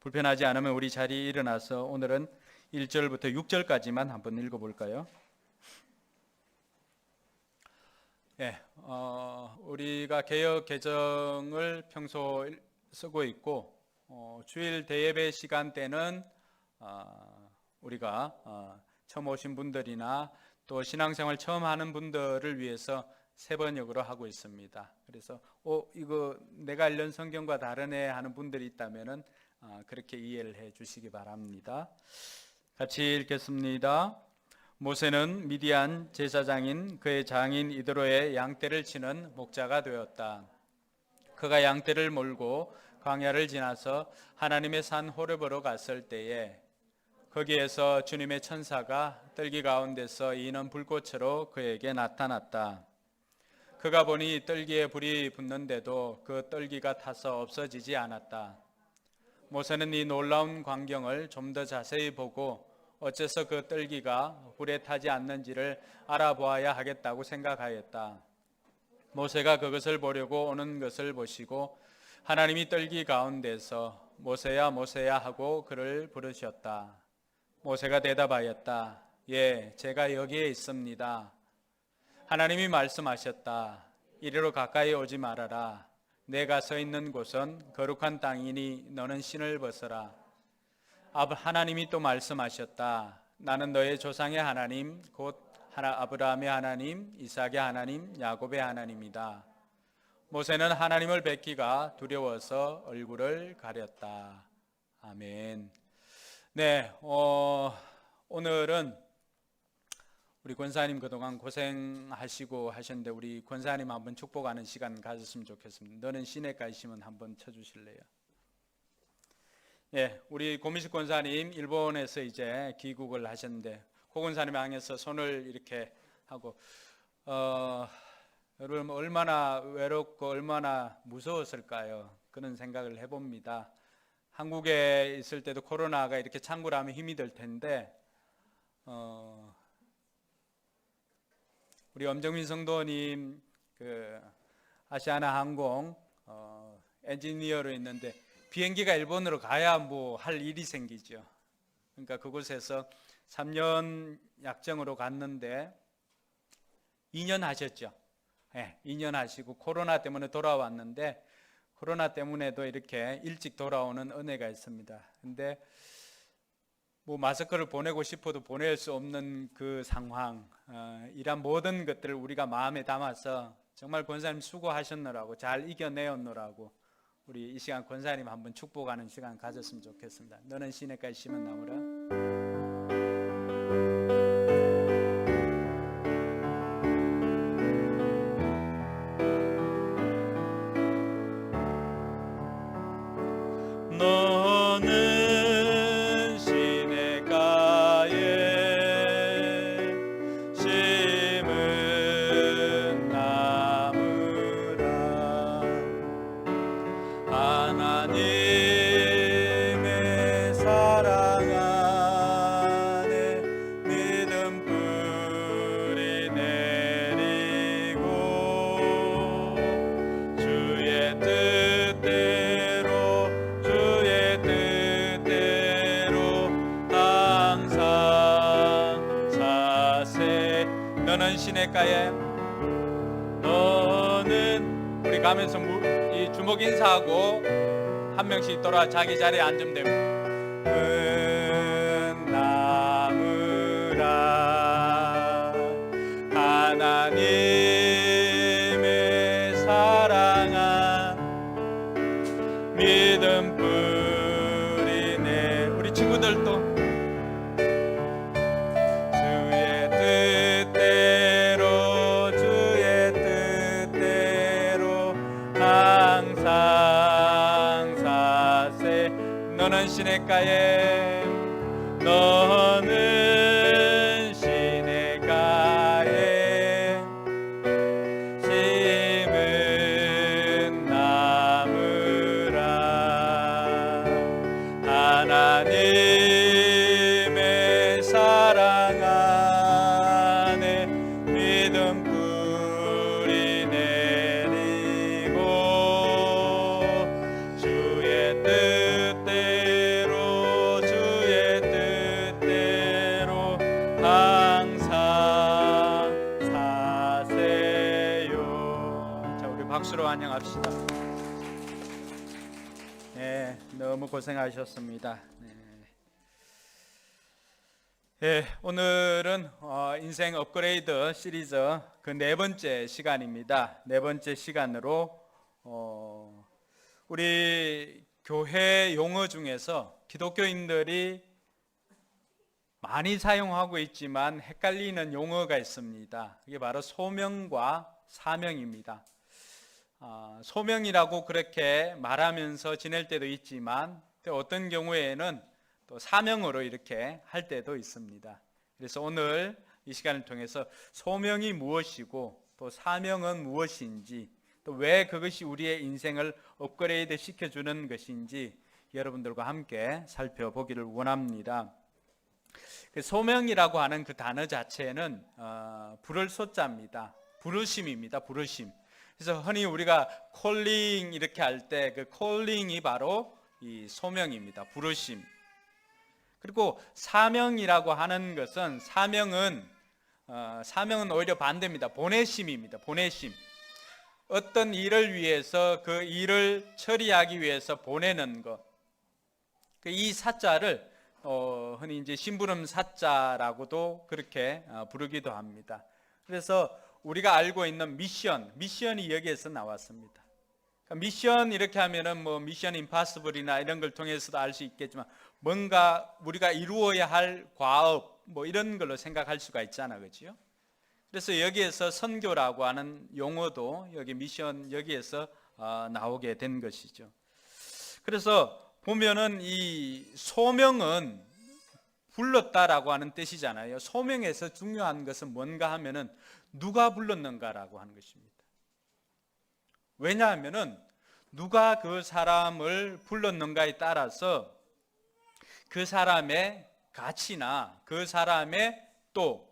불편하지 않으면 우리 자리에 일어나서 오늘은 1절부터 6절까지만 한번 읽어볼까요? 우리가 개역 개정을 평소 쓰고 있고 주일 대예배 시간대는 우리가 처음 오신 분들이나 또 신앙생활 처음 하는 분들을 위해서 세 번역으로 하고 있습니다. 그래서 이거 내가 읽는 성경과 다르네 하는 분들이 있다면은 그렇게 이해를 해 주시기 바랍니다. 같이 읽겠습니다. 모세는 미디안 제사장인 그의 장인 이드로의 양떼를 치는 목자가 되었다. 그가 양떼를 몰고 광야를 지나서 하나님의 산 호렙으로 갔을 때에 거기에서 주님의 천사가 떨기 가운데서 이는 불꽃으로 그에게 나타났다. 그가 보니 떨기에 불이 붙는데도 그 떨기가 타서 없어지지 않았다. 모세는 이 놀라운 광경을 좀 더 자세히 보고 어째서 그 떨기가 불에 타지 않는지를 알아보아야 하겠다고 생각하였다. 모세가 그것을 보려고 오는 것을 보시고 하나님이 떨기 가운데서 모세야 모세야 하고 그를 부르셨다. 모세가 대답하였다. 예, 제가 여기에 있습니다. 하나님이 말씀하셨다. 이리로 가까이 오지 말아라. 내가 서 있는 곳은 거룩한 땅이니 너는 신을 벗어라. 하나님이 또 말씀하셨다. 나는 너의 조상의 하나님 곧 아브라함의 하나님, 이삭의 하나님, 야곱의 하나님이다. 모세는 하나님을 뵙기가 두려워서 얼굴을 가렸다. 아멘. 네, 오늘은 우리 권사님 그동안 고생하시고 하셨는데 우리 권사님 한번 축복하는 시간 가졌으면 좋겠습니다. 너는 시내가 있으면 한번 쳐주실래요? 예, 우리 고미식 권사님 일본에서 이제 귀국을 하셨는데 고 권사님 향해서 손을 이렇게 하고 여러분 얼마나 외롭고 얼마나 무서웠을까요? 그런 생각을 해봅니다. 한국에 있을 때도 코로나가 이렇게 창궐하면 힘이 들 텐데 우리 엄정민 성도님 그 아시아나 항공 엔지니어로 있는데 비행기가 일본으로 가야 뭐 할 일이 생기죠. 그러니까 그곳에서 3년 약정으로 갔는데 2년 하셨죠. 네, 2년 하시고 코로나 때문에 돌아왔는데 코로나 때문에도 이렇게 일찍 돌아오는 은혜가 있습니다. 근데 뭐 마스크를 보내고 싶어도 보낼 수 없는 그 상황, 이런 모든 것들을 우리가 마음에 담아서 정말 권사님 수고하셨노라고 잘 이겨내었노라고 우리 이 시간 권사님 한번 축복하는 시간 가졌으면 좋겠습니다. 너는 시내까지 심은 나무라. 너는 시내가에 심은 나무라. 하나님의 사랑 안에 믿음 뿌리 내리고 주의 뜻대로 항상 자세. 너는 시냇가에 너는 우리 가면서 이 골목 인사하고 한 명씩 돌아 자기 자리에 앉으면 됩니다. 은나무라 하나님의 사랑아 믿음 뿌리네. 우리 친구들도 주의 뜻대로 항상 사세. 너는 시냇가에 너는 시냇가에 심은 나무라 하나님의 사랑 안에 믿음 뿌리 내리고 주의 뜻대로 항상 사세요. 자, 우리 박수로 환영합시다. 네, 너무 고생하셨습니다. 오늘은 인생 업그레이드 시리즈 그 네 번째 시간입니다. 네 번째 시간으로 우리 교회 용어 중에서 기독교인들이 많이 사용하고 있지만 헷갈리는 용어가 있습니다. 그게 바로 소명과 사명입니다. 소명이라고 그렇게 말하면서 지낼 때도 있지만 또 어떤 경우에는 또 사명으로 이렇게 할 때도 있습니다. 그래서 오늘 이 시간을 통해서 소명이 무엇이고 또 사명은 무엇인지 또 왜 그것이 우리의 인생을 업그레이드 시켜주는 것인지 여러분들과 함께 살펴보기를 원합니다. 그 소명이라고 하는 그 단어 자체는 부를 소자입니다. 부르심입니다. 부르심. 그래서 흔히 우리가 콜링 이렇게 할 때 그 콜링이 바로 이 소명입니다. 부르심. 그리고 사명이라고 하는 것은 사명은 오히려 반대입니다. 보내심입니다. 보내심. 어떤 일을 위해서 그 일을 처리하기 위해서 보내는 것. 이 사자를 흔히 이제 심부름 사자라고도 그렇게 부르기도 합니다. 그래서 우리가 알고 있는 미션이 여기에서 나왔습니다. 미션 이렇게 하면은 뭐 미션 임파서블이나 이런 걸 통해서도 알 수 있겠지만 뭔가 우리가 이루어야 할 과업 뭐 이런 걸로 생각할 수가 있잖아, 그렇죠? 그래서 여기에서 선교라고 하는 용어도 여기 미션 여기에서 나오게 된 것이죠. 그래서 보면은 이 소명은 불렀다라고 하는 뜻이잖아요. 소명에서 중요한 것은 뭔가 하면은 누가 불렀는가라고 하는 것입니다. 왜냐하면은 누가 그 사람을 불렀는가에 따라서 그 사람의 가치나 그 사람의 또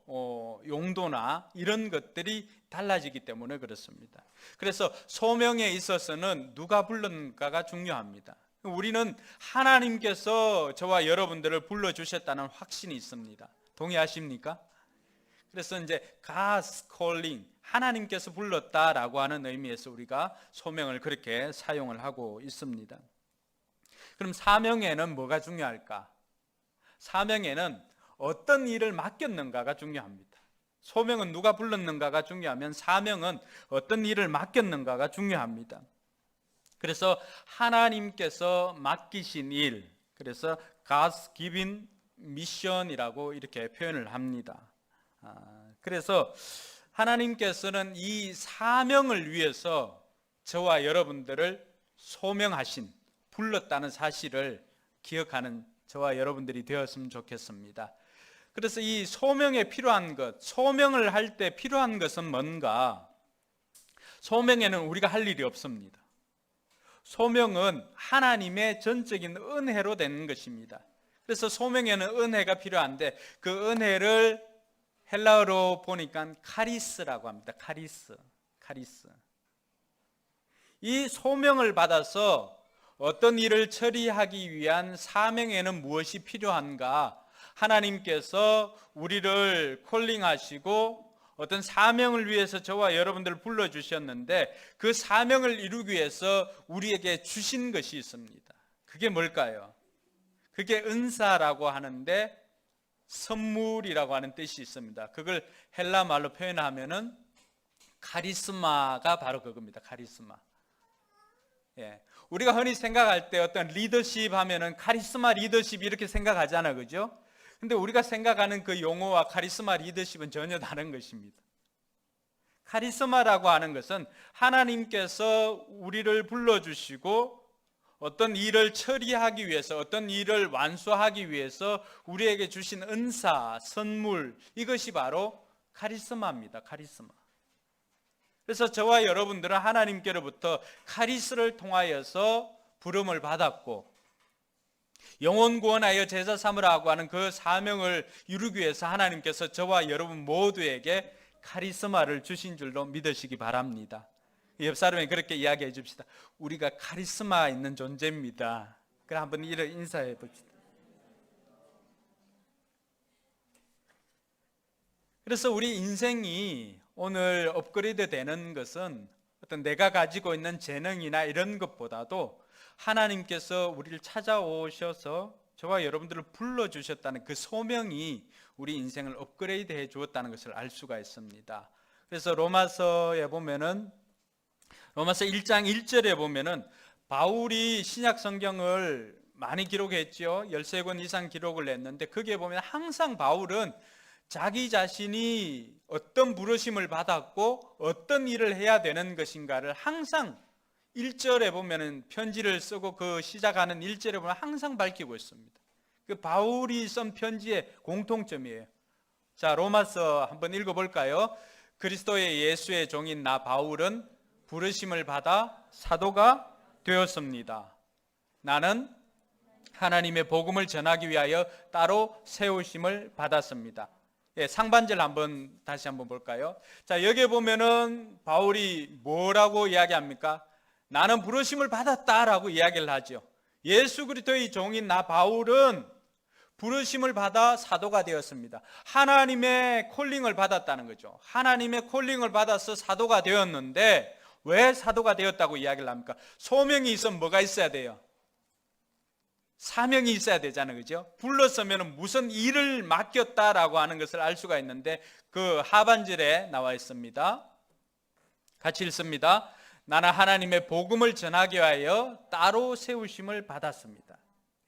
용도나 이런 것들이 달라지기 때문에 그렇습니다. 그래서 소명에 있어서는 누가 불렀는가가 중요합니다. 우리는 하나님께서 저와 여러분들을 불러주셨다는 확신이 있습니다. 동의하십니까? 그래서 이제 God's calling, 하나님께서 불렀다라고 하는 의미에서 우리가 소명을 그렇게 사용을 하고 있습니다. 그럼 사명에는 뭐가 중요할까? 사명에는 어떤 일을 맡겼는가가 중요합니다. 소명은 누가 불렀는가가 중요하면 사명은 어떤 일을 맡겼는가가 중요합니다. 그래서 하나님께서 맡기신 일, 그래서 God's given mission이라고 이렇게 표현을 합니다. 그래서 하나님께서는 이 사명을 위해서 저와 여러분들을 소명하신, 불렀다는 사실을 기억하는 저와 여러분들이 되었으면 좋겠습니다. 그래서 이 소명에 필요한 것, 소명을 할 때 필요한 것은 뭔가? 소명에는 우리가 할 일이 없습니다. 소명은 하나님의 전적인 은혜로 되는 것입니다. 그래서 소명에는 은혜가 필요한데 그 은혜를 헬라어로 보니까 카리스라고 합니다. 카리스. 이 소명을 받아서 어떤 일을 처리하기 위한 사명에는 무엇이 필요한가? 하나님께서 우리를 콜링하시고 어떤 사명을 위해서 저와 여러분들을 불러주셨는데 그 사명을 이루기 위해서 우리에게 주신 것이 있습니다. 그게 뭘까요? 그게 은사라고 하는데 선물이라고 하는 뜻이 있습니다. 그걸 헬라 말로 표현하면은 카리스마가 바로 그겁니다. 카리스마. 예. 우리가 흔히 생각할 때 어떤 리더십 하면은 카리스마 리더십 이렇게 생각하잖아요. 그죠? 근데 우리가 생각하는 그 용어와 카리스마 리더십은 전혀 다른 것입니다. 카리스마라고 하는 것은 하나님께서 우리를 불러주시고 어떤 일을 처리하기 위해서, 어떤 일을 완수하기 위해서 우리에게 주신 은사, 선물, 이것이 바로 카리스마입니다. 카리스마. 그래서 저와 여러분들은 하나님께로부터 카리스를 통하여서 부름을 받았고 영혼 구원하여 제자 삼으라고 하는 그 사명을 이루기 위해서 하나님께서 저와 여러분 모두에게 카리스마를 주신 줄로 믿으시기 바랍니다. 옆 사람에 그렇게 이야기해 줍시다. 우리가 카리스마 있는 존재입니다. 그럼 한번 이렇게 인사해 봅시다. 그래서 우리 인생이 오늘 업그레이드 되는 것은 어떤 내가 가지고 있는 재능이나 이런 것보다도 하나님께서 우리를 찾아오셔서 저와 여러분들을 불러주셨다는 그 소명이 우리 인생을 업그레이드 해 주었다는 것을 알 수가 있습니다. 그래서 로마서에 보면은 로마서 1장 1절에 보면은 바울이 신약 성경을 많이 기록했죠. 13권 이상 기록을 했는데 거기에 보면 항상 바울은 자기 자신이 어떤 부르심을 받았고 어떤 일을 해야 되는 것인가를 항상 1절에 보면은 편지를 쓰고 그 시작하는 1절에 보면 항상 밝히고 있습니다. 그 바울이 쓴 편지의 공통점이에요. 자, 로마서 한번 읽어볼까요? 그리스도의 예수의 종인 나 바울은 부르심을 받아 사도가 되었습니다. 나는 하나님의 복음을 전하기 위하여 따로 세우심을 받았습니다. 예, 상반절 다시 한번 볼까요? 자, 여기에 보면은 바울이 뭐라고 이야기합니까? 나는 부르심을 받았다라고 이야기를 하죠. 예수 그리스도의 종인 나 바울은 부르심을 받아 사도가 되었습니다. 하나님의 콜링을 받았다는 거죠. 하나님의 콜링을 받아서 사도가 되었는데 왜 사도가 되었다고 이야기를 합니까? 소명이 있으면 뭐가 있어야 돼요? 사명이 있어야 되잖아요. 그죠? 불렀으면 무슨 일을 맡겼다라고 하는 것을 알 수가 있는데 그 하반절에 나와 있습니다. 같이 읽습니다. 나는 하나님의 복음을 전하기 위하여 따로 세우심을 받았습니다.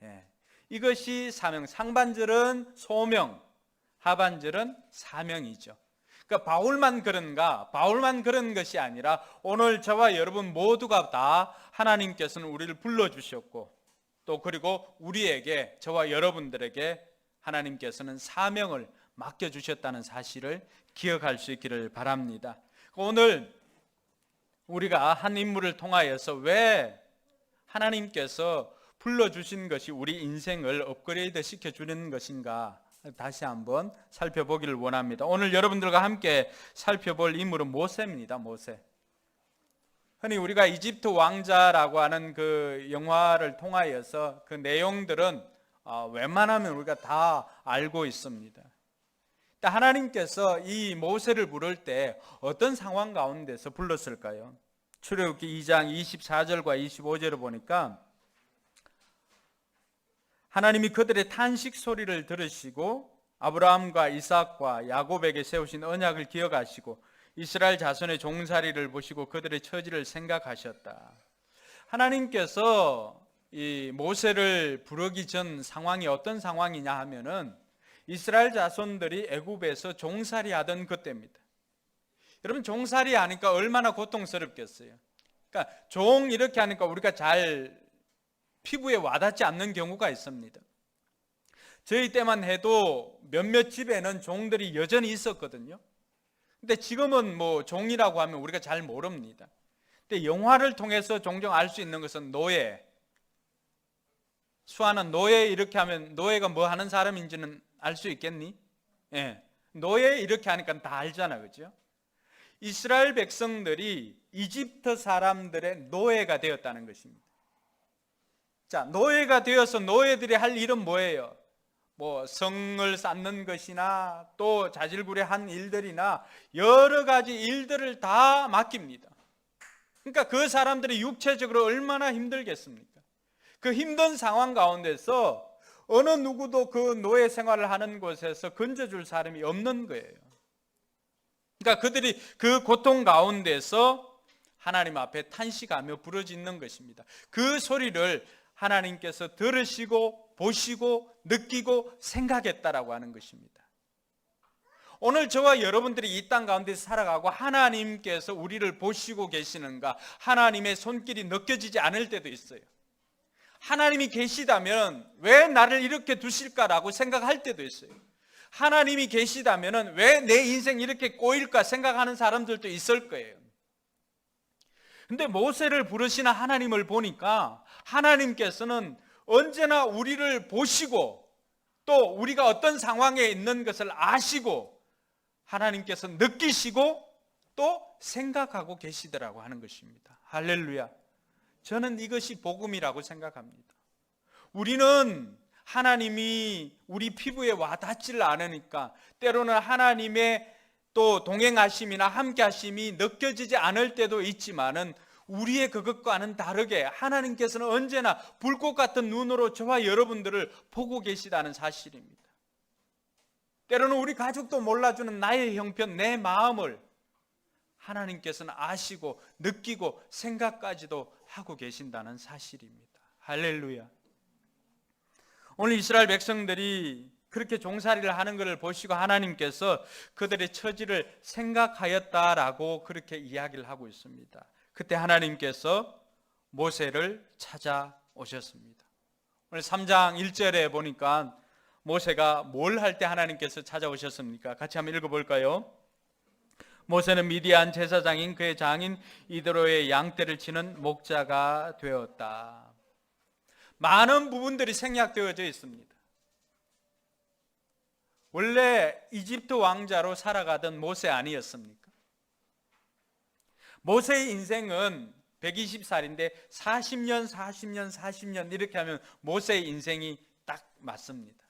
예. 이것이 사명. 상반절은 소명, 하반절은 사명이죠. 그러니까 바울만 그런가? 바울만 그런 것이 아니라 오늘 저와 여러분 모두가 다 하나님께서는 우리를 불러주셨고 또 그리고 우리에게, 저와 여러분들에게 하나님께서는 사명을 맡겨주셨다는 사실을 기억할 수 있기를 바랍니다. 오늘 우리가 한 인물을 통하여서 왜 하나님께서 불러주신 것이 우리 인생을 업그레이드 시켜주는 것인가 다시 한번 살펴보기를 원합니다. 오늘 여러분들과 함께 살펴볼 인물은 모세입니다. 모세. 흔히 우리가 이집트 왕자라고 하는 그 영화를 통하여서 그 내용들은 웬만하면 우리가 다 알고 있습니다. 하나님께서 이 모세를 부를 때 어떤 상황 가운데서 불렀을까요? 출애굽기 2장 24절과 25절을 보니까 하나님이 그들의 탄식 소리를 들으시고 아브라함과 이삭과 야곱에게 세우신 언약을 기억하시고 이스라엘 자손의 종살이를 보시고 그들의 처지를 생각하셨다. 하나님께서 이 모세를 부르기 전 상황이 어떤 상황이냐 하면은 이스라엘 자손들이 애굽에서 종살이 하던 그때입니다. 여러분 종살이 하니까 얼마나 고통스럽겠어요. 그러니까 종 이렇게 하니까 우리가 잘 피부에 와닿지 않는 경우가 있습니다. 저희 때만 해도 몇몇 집에는 종들이 여전히 있었거든요. 근데 지금은 뭐 종이라고 하면 우리가 잘 모릅니다. 근데 영화를 통해서 종종 알 수 있는 것은 노예. 수아는 노예 이렇게 하면 노예가 뭐 하는 사람인지는 알 수 있겠니? 예. 노예 이렇게 하니까 다 알잖아. 그죠? 이스라엘 백성들이 이집트 사람들의 노예가 되었다는 것입니다. 자, 노예가 되어서 노예들이 할 일은 뭐예요? 뭐 성을 쌓는 것이나 또 자질구레한 일들이나 여러 가지 일들을 다 맡깁니다. 그러니까 그 사람들이 육체적으로 얼마나 힘들겠습니까? 그 힘든 상황 가운데서 어느 누구도 그 노예 생활을 하는 곳에서 건져줄 사람이 없는 거예요. 그러니까 그들이 그 고통 가운데서 하나님 앞에 탄식하며 부르짖는 것입니다. 그 소리를 하나님께서 들으시고 보시고 느끼고 생각했다라고 하는 것입니다. 오늘 저와 여러분들이 이 땅 가운데 살아가고 하나님께서 우리를 보시고 계시는가, 하나님의 손길이 느껴지지 않을 때도 있어요. 하나님이 계시다면 왜 나를 이렇게 두실까라고 생각할 때도 있어요. 하나님이 계시다면 왜 내 인생 이렇게 꼬일까 생각하는 사람들도 있을 거예요. 근데 모세를 부르시는 하나님을 보니까 하나님께서는 언제나 우리를 보시고 또 우리가 어떤 상황에 있는 것을 아시고 하나님께서 느끼시고 또 생각하고 계시더라고 하는 것입니다. 할렐루야. 저는 이것이 복음이라고 생각합니다. 우리는 하나님이 우리 피부에 와닿지를 않으니까 때로는 하나님의 또 동행하심이나 함께하심이 느껴지지 않을 때도 있지만은 우리의 그것과는 다르게 하나님께서는 언제나 불꽃 같은 눈으로 저와 여러분들을 보고 계시다는 사실입니다. 때로는 우리 가족도 몰라주는 나의 형편, 내 마음을 하나님께서는 아시고 느끼고 생각까지도 하고 계신다는 사실입니다. 할렐루야. 오늘 이스라엘 백성들이 그렇게 종살이를 하는 것을 보시고 하나님께서 그들의 처지를 생각하였다라고 그렇게 이야기를 하고 있습니다. 그때 하나님께서 모세를 찾아오셨습니다. 오늘 3장 1절에 보니까 모세가 뭘 할 때 하나님께서 찾아오셨습니까? 같이 한번 읽어볼까요? 모세는 미디안 제사장인 그의 장인 이드로의 양떼를 치는 목자가 되었다. 많은 부분들이 생략되어져 있습니다. 원래 이집트 왕자로 살아가던 모세 아니었습니까? 모세의 인생은 120살인데 40년 이렇게 하면 모세의 인생이 딱 맞습니다.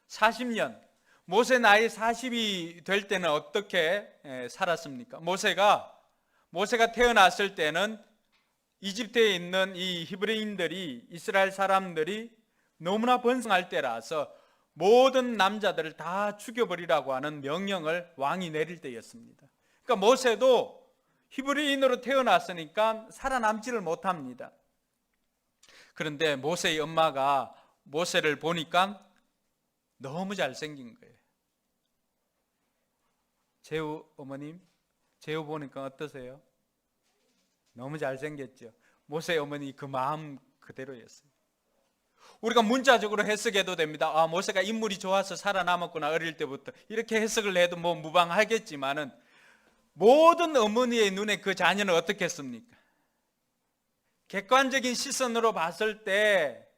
40년, 모세 나이 40이 될 때는 어떻게 살았습니까? 모세가 태어났을 때는 이집트에 있는 이 히브리인들이, 이스라엘 사람들이 너무나 번성할 때라서 모든 남자들을 다 죽여버리라고 하는 명령을 왕이 내릴 때였습니다. 그러니까 모세도 히브리인으로 태어났으니까 살아남지를 못합니다. 그런데 모세의 엄마가 모세를 보니까 너무 잘생긴 거예요. 재우 어머님, 재우 보니까 어떠세요? 너무 잘생겼죠. 모세의 어머니 그 마음 그대로였어요. 우리가 문자적으로 해석해도 됩니다. 모세가 인물이 좋아서 살아남았구나, 어릴 때부터. 이렇게 해석을 해도 뭐 무방하겠지만은 모든 어머니의 눈에 그 자녀는 어떻겠습니까? 객관적인 시선으로 봤을 때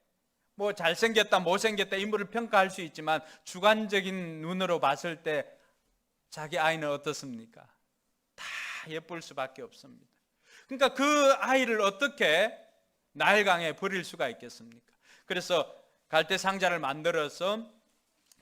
뭐 잘생겼다 못생겼다 인물을 평가할 수 있지만 주관적인 눈으로 봤을 때 자기 아이는 어떻습니까? 다 예쁠 수밖에 없습니다. 그러니까 그 아이를 어떻게 나일강에 버릴 수가 있겠습니까? 그래서 갈대 상자를 만들어서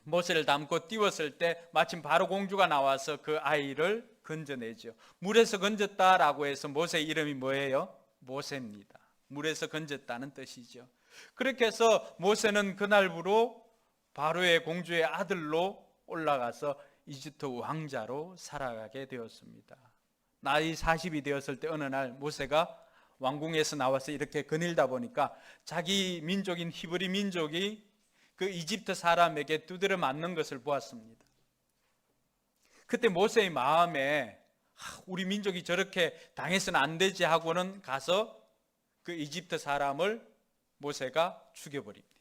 모세를 담고 띄웠을 때 마침 바로 공주가 나와서 그 아이를 건져내죠. 물에서 건졌다라고 해서 모세의 이름이 뭐예요? 모세입니다. 물에서 건졌다는 뜻이죠. 그렇게 해서 모세는 그날부로 바로의 공주의 아들로 올라가서 이집트 왕자로 살아가게 되었습니다. 나이 40이 되었을 때 어느 날 모세가 왕궁에서 나와서 이렇게 거닐다 보니까 자기 민족인 히브리 민족이 그 이집트 사람에게 두드려 맞는 것을 보았습니다. 그때 모세의 마음에 우리 민족이 저렇게 당해서는 안 되지 하고는 가서 그 이집트 사람을 모세가 죽여버립니다.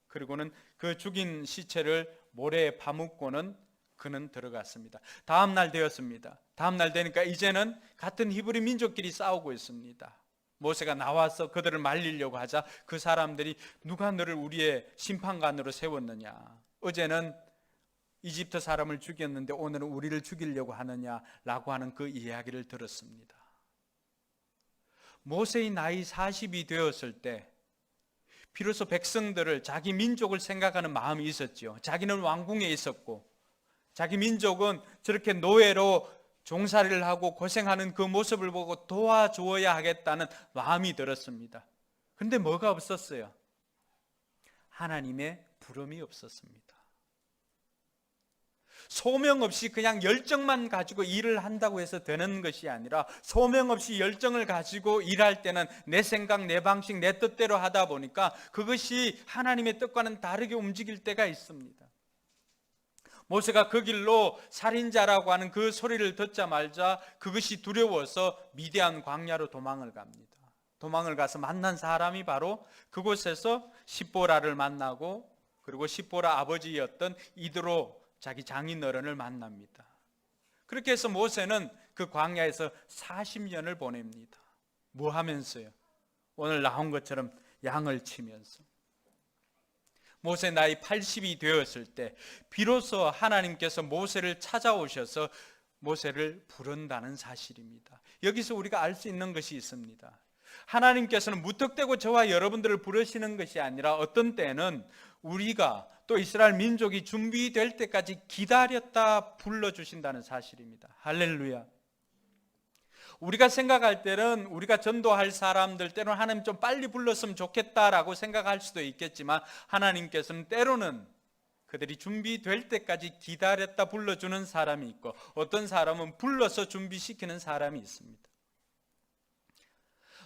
그리고는 그 죽인 시체를 모래에 파묻고는 그는 들어갔습니다. 다음 날 되었습니다. 다음 날 되니까 이제는 같은 히브리 민족끼리 싸우고 있습니다. 모세가 나와서 그들을 말리려고 하자 그 사람들이 누가 너를 우리의 심판관으로 세웠느냐, 어제는 이집트 사람을 죽였는데 오늘은 우리를 죽이려고 하느냐라고 하는 그 이야기를 들었습니다. 모세의 나이 40이 되었을 때 비로소 백성들을, 자기 민족을 생각하는 마음이 있었지요. 자기는 왕궁에 있었고 자기 민족은 저렇게 노예로 종살이를 하고 고생하는 그 모습을 보고 도와주어야 하겠다는 마음이 들었습니다. 그런데 뭐가 없었어요? 하나님의 부름이 없었습니다. 소명 없이 그냥 열정만 가지고 일을 한다고 해서 되는 것이 아니라, 소명 없이 열정을 가지고 일할 때는 내 생각, 내 방식, 내 뜻대로 하다 보니까 그것이 하나님의 뜻과는 다르게 움직일 때가 있습니다. 모세가 그 길로 살인자라고 하는 그 소리를 듣자마자 그것이 두려워서 미디안 광야로 도망을 갑니다. 도망을 가서 만난 사람이 바로 그곳에서 십보라를 만나고, 그리고 십보라 아버지였던 이드로 자기 장인어른을 만납니다. 그렇게 해서 모세는 그 광야에서 40년을 보냅니다. 뭐 하면서요? 오늘 나온 것처럼 양을 치면서. 모세 나이 80이 되었을 때 비로소 하나님께서 모세를 찾아오셔서 모세를 부른다는 사실입니다. 여기서 우리가 알 수 있는 것이 있습니다. 하나님께서는 무턱대고 저와 여러분들을 부르시는 것이 아니라 어떤 때는 우리가 또 이스라엘 민족이 준비될 때까지 기다렸다 불러주신다는 사실입니다. 할렐루야. 우리가 생각할 때는, 우리가 전도할 사람들 때로는 하나님 좀 빨리 불렀으면 좋겠다라고 생각할 수도 있겠지만, 하나님께서는 때로는 그들이 준비될 때까지 기다렸다 불러주는 사람이 있고, 어떤 사람은 불러서 준비시키는 사람이 있습니다.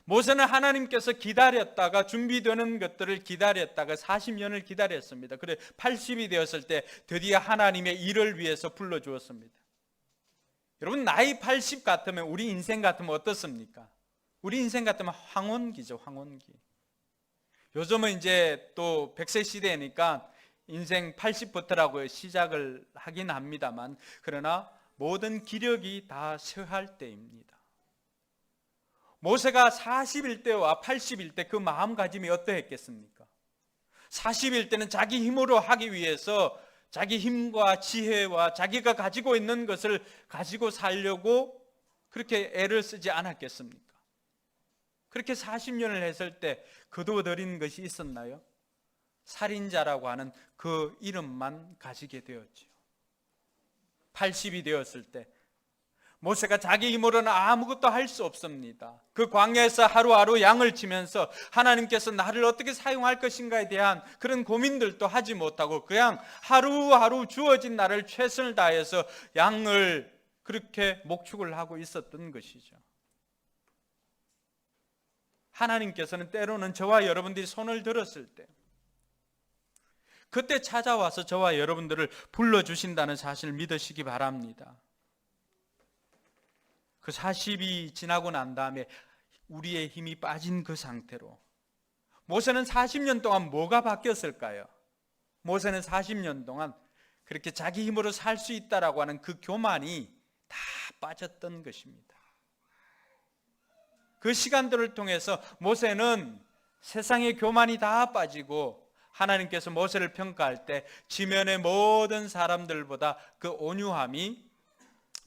모세는 하나님께서 기다렸다가, 준비되는 것들을 기다렸다가 40년을 기다렸습니다. 그래 80이 되었을 때 드디어 하나님의 일을 위해서 불러주었습니다. 여러분, 나이 80 같으면, 우리 인생 같으면 어떻습니까? 우리 인생 같으면 황혼기죠, 황혼기. 요즘은 이제 또 100세 시대니까 인생 80부터라고 시작을 하긴 합니다만, 그러나 모든 기력이 다 쇠할 때입니다. 모세가 40일 때와 80일 때 그 마음가짐이 어떠했겠습니까? 40일 때는 자기 힘으로 하기 위해서 자기 힘과 지혜와 자기가 가지고 있는 것을 가지고 살려고 그렇게 애를 쓰지 않았겠습니까? 그렇게 40년을 했을 때 거두어들인 것이 있었나요? 살인자라고 하는 그 이름만 가지게 되었죠. 80이 되었을 때 모세가 자기 힘으로는 아무것도 할 수 없습니다. 그 광야에서 하루하루 양을 치면서 하나님께서 나를 어떻게 사용할 것인가에 대한 그런 고민들도 하지 못하고 그냥 하루하루 주어진 날을 최선을 다해서 양을 그렇게 목축을 하고 있었던 것이죠. 하나님께서는 때로는 저와 여러분들이 손을 들었을 때, 그때 찾아와서 저와 여러분들을 불러주신다는 사실을 믿으시기 바랍니다. 그 40이 지나고 난 다음에 우리의 힘이 빠진 그 상태로, 모세는 40년 동안 뭐가 바뀌었을까요? 모세는 40년 동안 그렇게 자기 힘으로 살 수 있다라고 하는 그 교만이 다 빠졌던 것입니다. 그 시간들을 통해서 모세는 세상의 교만이 다 빠지고, 하나님께서 모세를 평가할 때 지면의 모든 사람들보다 그 온유함이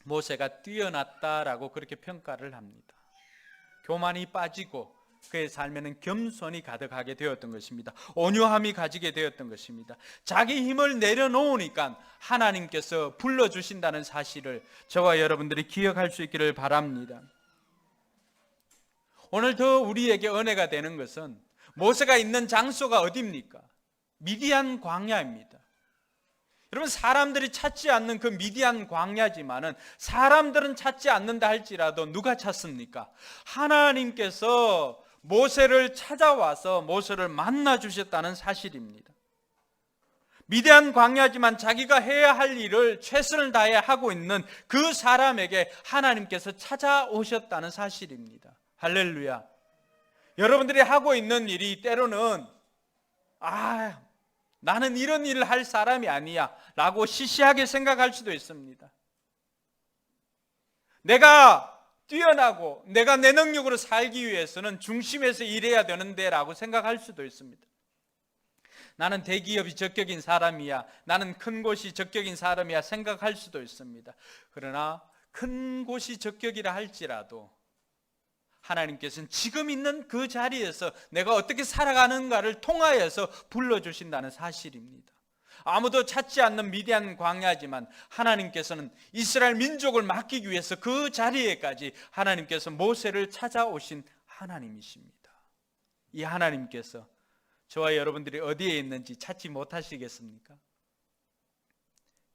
모세가 뛰어났다라고 그렇게 평가를 합니다. 교만이 빠지고 그의 삶에는 겸손이 가득하게 되었던 것입니다. 온유함이 가지게 되었던 것입니다. 자기 힘을 내려놓으니까 하나님께서 불러주신다는 사실을 저와 여러분들이 기억할 수 있기를 바랍니다. 오늘 더 우리에게 은혜가 되는 것은, 모세가 있는 장소가 어디입니까? 미디안 광야입니다. 여러분, 사람들이 찾지 않는 그 미디안 광야지만은 사람들은 찾지 않는다 할지라도 누가 찾습니까? 하나님께서 모세를 찾아와서 모세를 만나 주셨다는 사실입니다. 미디안 광야지만 자기가 해야 할 일을 최선을 다해 하고 있는 그 사람에게 하나님께서 찾아오셨다는 사실입니다. 할렐루야. 여러분들이 하고 있는 일이 때로는 나는 이런 일을 할 사람이 아니야 라고 시시하게 생각할 수도 있습니다. 내가 뛰어나고 내가 내 능력으로 살기 위해서는 중심에서 일해야 되는데 라고 생각할 수도 있습니다. 나는 대기업이 적격인 사람이야, 나는 큰 곳이 적격인 사람이야 생각할 수도 있습니다. 그러나 큰 곳이 적격이라 할지라도 하나님께서는 지금 있는 그 자리에서 내가 어떻게 살아가는가를 통하여서 불러주신다는 사실입니다. 아무도 찾지 않는 미디안 광야지만 하나님께서는 이스라엘 민족을 맡기기 위해서 그 자리에까지 하나님께서 모세를 찾아오신 하나님이십니다. 이 하나님께서 저와 여러분들이 어디에 있는지 찾지 못하시겠습니까?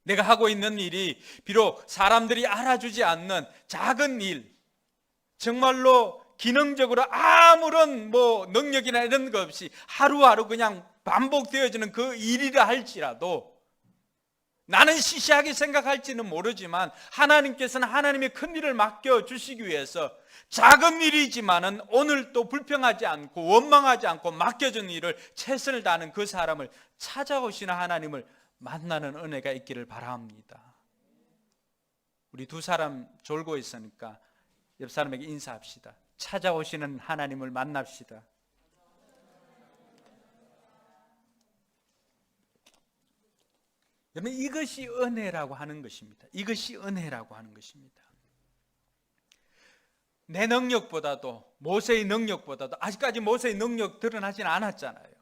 내가 하고 있는 일이 비록 사람들이 알아주지 않는 작은 일, 정말로 기능적으로 아무런 능력이나 이런 거 없이 하루하루 그냥 반복되어지는 그 일이라 할지라도 나는 시시하게 생각할지는 모르지만 하나님께서는 하나님의 큰 일을 맡겨주시기 위해서 작은 일이지만은 오늘 또 불평하지 않고 원망하지 않고 맡겨준 일을 최선을 다하는 그 사람을 찾아오시는 하나님을 만나는 은혜가 있기를 바랍니다. 우리 두 사람 졸고 있으니까 옆 사람에게 인사합시다. 찾아오시는 하나님을 만납시다. 여러분, 이것이 은혜라고 하는 것입니다. 이것이 은혜라고 하는 것입니다. 내 능력보다도 모세의 능력보다도 아직까지 모세의 능력 드러나진 않았잖아요.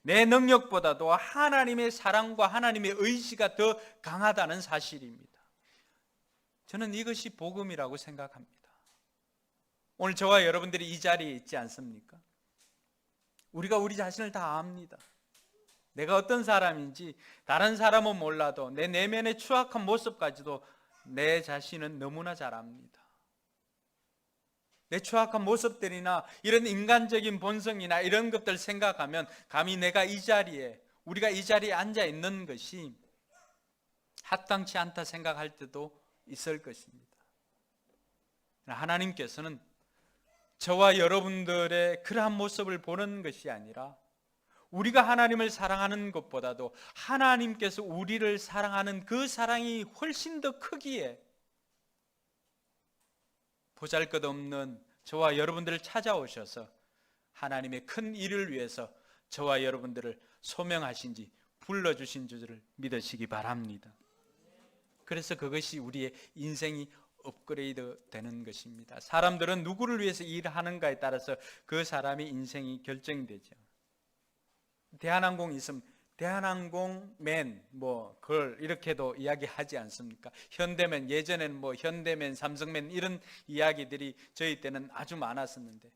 내 능력보다도 하나님의 사랑과 하나님의 의지가 더 강하다는 사실입니다. 저는 이것이 복음이라고 생각합니다. 오늘 저와 여러분들이 이 자리에 있지 않습니까? 우리가 우리 자신을 다 압니다. 내가 어떤 사람인지 다른 사람은 몰라도 내 내면의 추악한 모습까지도 내 자신은 너무나 잘 압니다. 내 추악한 모습들이나 이런 인간적인 본성이나 이런 것들 생각하면 감히 내가 이 자리에, 우리가 이 자리에 앉아 있는 것이 합당치 않다 생각할 때도 있을 것입니다. 하나님께서는 저와 여러분들의 그러한 모습을 보는 것이 아니라 우리가 하나님을 사랑하는 것보다도 하나님께서 우리를 사랑하는 그 사랑이 훨씬 더 크기에 보잘것없는 저와 여러분들을 찾아오셔서 하나님의 큰 일을 위해서 저와 여러분들을 소명하신지 불러주신 줄을 믿으시기 바랍니다. 그래서 그것이 우리의 인생이 업그레이드 되는 것입니다. 사람들은 누구를 위해서 일하는가에 따라서 그 사람의 인생이 결정되죠. 대한항공 있으면 대한항공맨, 걸 이렇게도 이야기하지 않습니까? 현대맨, 예전에는 현대맨, 삼성맨 이런 이야기들이 저희 때는 아주 많았었는데,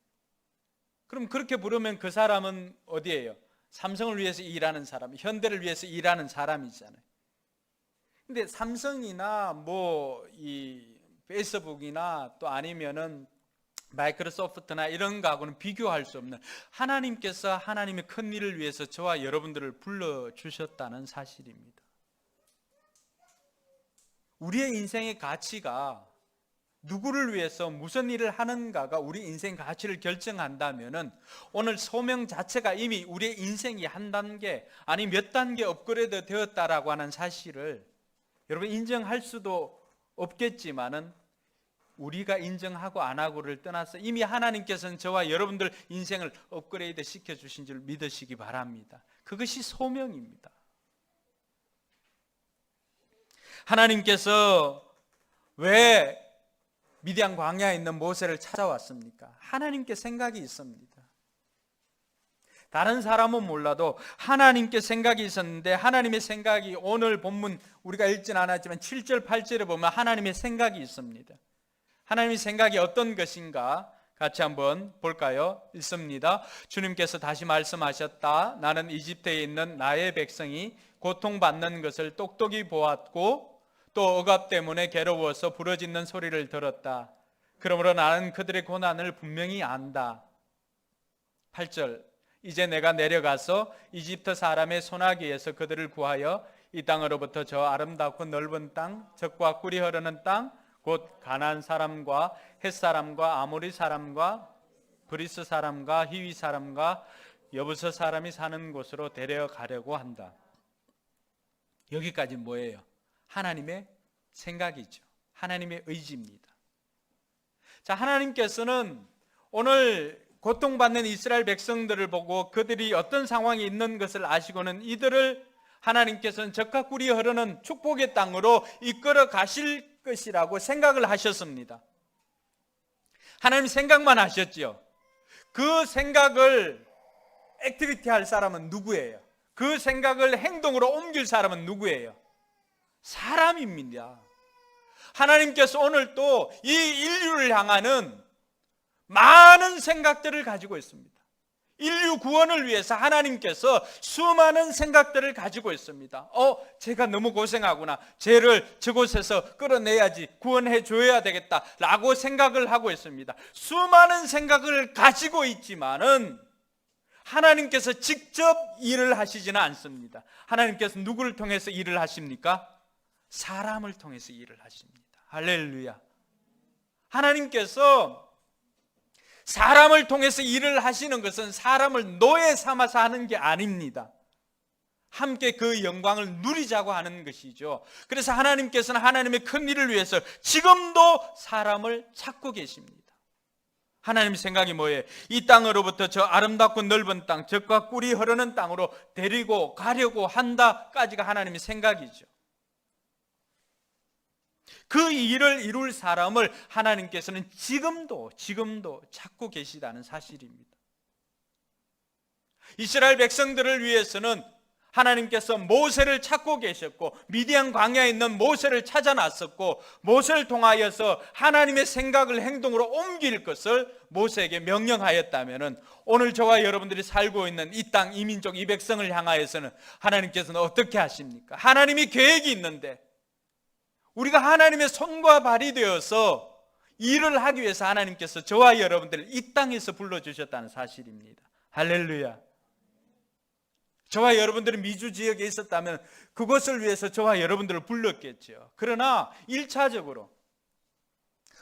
그럼 그렇게 부르면 그 사람은 어디예요? 삼성을 위해서 일하는 사람, 현대를 위해서 일하는 사람이잖아요. 근데 삼성이나 이 페이스북이나 또 아니면은 마이크로소프트나 이런 거하고는 비교할 수 없는 하나님께서 하나님의 큰 일을 위해서 저와 여러분들을 불러주셨다는 사실입니다. 우리의 인생의 가치가 누구를 위해서 무슨 일을 하는가가 우리 인생 가치를 결정한다면은 오늘 소명 자체가 이미 우리의 인생이 한 단계 아니 몇 단계 업그레이드 되었다라고 하는 사실을 여러분 인정할 수도 없겠지만은 우리가 인정하고 안 하고를 떠나서 이미 하나님께서는 저와 여러분들 인생을 업그레이드 시켜주신 줄 믿으시기 바랍니다. 그것이 소명입니다. 하나님께서 왜 미디안 광야에 있는 모세를 찾아왔습니까? 하나님께 생각이 있습니다. 다른 사람은 몰라도 하나님께 생각이 있었는데 하나님의 생각이 오늘 본문 우리가 읽진 않았지만 7절 8절에 보면 하나님의 생각이 있습니다. 하나님의 생각이 어떤 것인가 같이 한번 볼까요? 읽습니다. 주님께서 다시 말씀하셨다. 나는 이집트에 있는 나의 백성이 고통받는 것을 똑똑히 보았고 또 억압 때문에 괴로워서 부르짖는 소리를 들었다. 그러므로 나는 그들의 고난을 분명히 안다. 8절 이제 내가 내려가서 이집트 사람의 손아귀에서 그들을 구하여 이 땅으로부터 저 아름답고 넓은 땅, 젖과 꿀이 흐르는 땅 곧 가나안 사람과 헷 사람과 아모리 사람과 브리스 사람과 히위 사람과 여부서 사람이 사는 곳으로 데려가려고 한다. 여기까지 뭐예요? 하나님의 생각이죠. 하나님의 의지입니다. 자, 하나님께서는 오늘 고통받는 이스라엘 백성들을 보고 그들이 어떤 상황에 있는 것을 아시고는 이들을 하나님께서는 젖과 꿀이 흐르는 축복의 땅으로 이끌어 가실 것이라고 생각을 하셨습니다. 하나님 생각만 하셨지요. 그 생각을 액티비티 할 사람은 누구예요? 그 생각을 행동으로 옮길 사람은 누구예요? 사람입니다. 하나님께서 오늘 또 이 인류를 향하는 많은 생각들을 가지고 있습니다. 인류 구원을 위해서 하나님께서 수많은 생각들을 가지고 있습니다. 제가 너무 고생하구나. 쟤를 저곳에서 끌어내야지, 구원해 줘야 되겠다 라고 생각을 하고 있습니다. 수많은 생각을 가지고 있지만은 하나님께서 직접 일을 하시지는 않습니다. 하나님께서 누구를 통해서 일을 하십니까? 사람을 통해서 일을 하십니다. 할렐루야. 하나님께서 사람을 통해서 일을 하시는 것은 사람을 노예 삼아서 하는 게 아닙니다. 함께 그 영광을 누리자고 하는 것이죠. 그래서 하나님께서는 하나님의 큰 일을 위해서 지금도 사람을 찾고 계십니다. 하나님의 생각이 뭐예요? 이 땅으로부터 저 아름답고 넓은 땅, 젖과 꿀이 흐르는 땅으로 데리고 가려고 한다까지가 하나님의 생각이죠. 그 일을 이룰 사람을 하나님께서는 지금도 찾고 계시다는 사실입니다. 이스라엘 백성들을 위해서는 하나님께서 모세를 찾고 계셨고 미디안 광야에 있는 모세를 찾아놨었고 모세를 통하여서 하나님의 생각을 행동으로 옮길 것을 모세에게 명령하였다면 오늘 저와 여러분들이 살고 있는 이 땅, 이 민족, 이 백성을 향하여서는 하나님께서는 어떻게 하십니까? 하나님이 계획이 있는데 우리가 하나님의 손과 발이 되어서 일을 하기 위해서 하나님께서 저와 여러분들을 이 땅에서 불러주셨다는 사실입니다. 할렐루야. 저와 여러분들이 미주 지역에 있었다면 그것을 위해서 저와 여러분들을 불렀겠죠. 그러나 1차적으로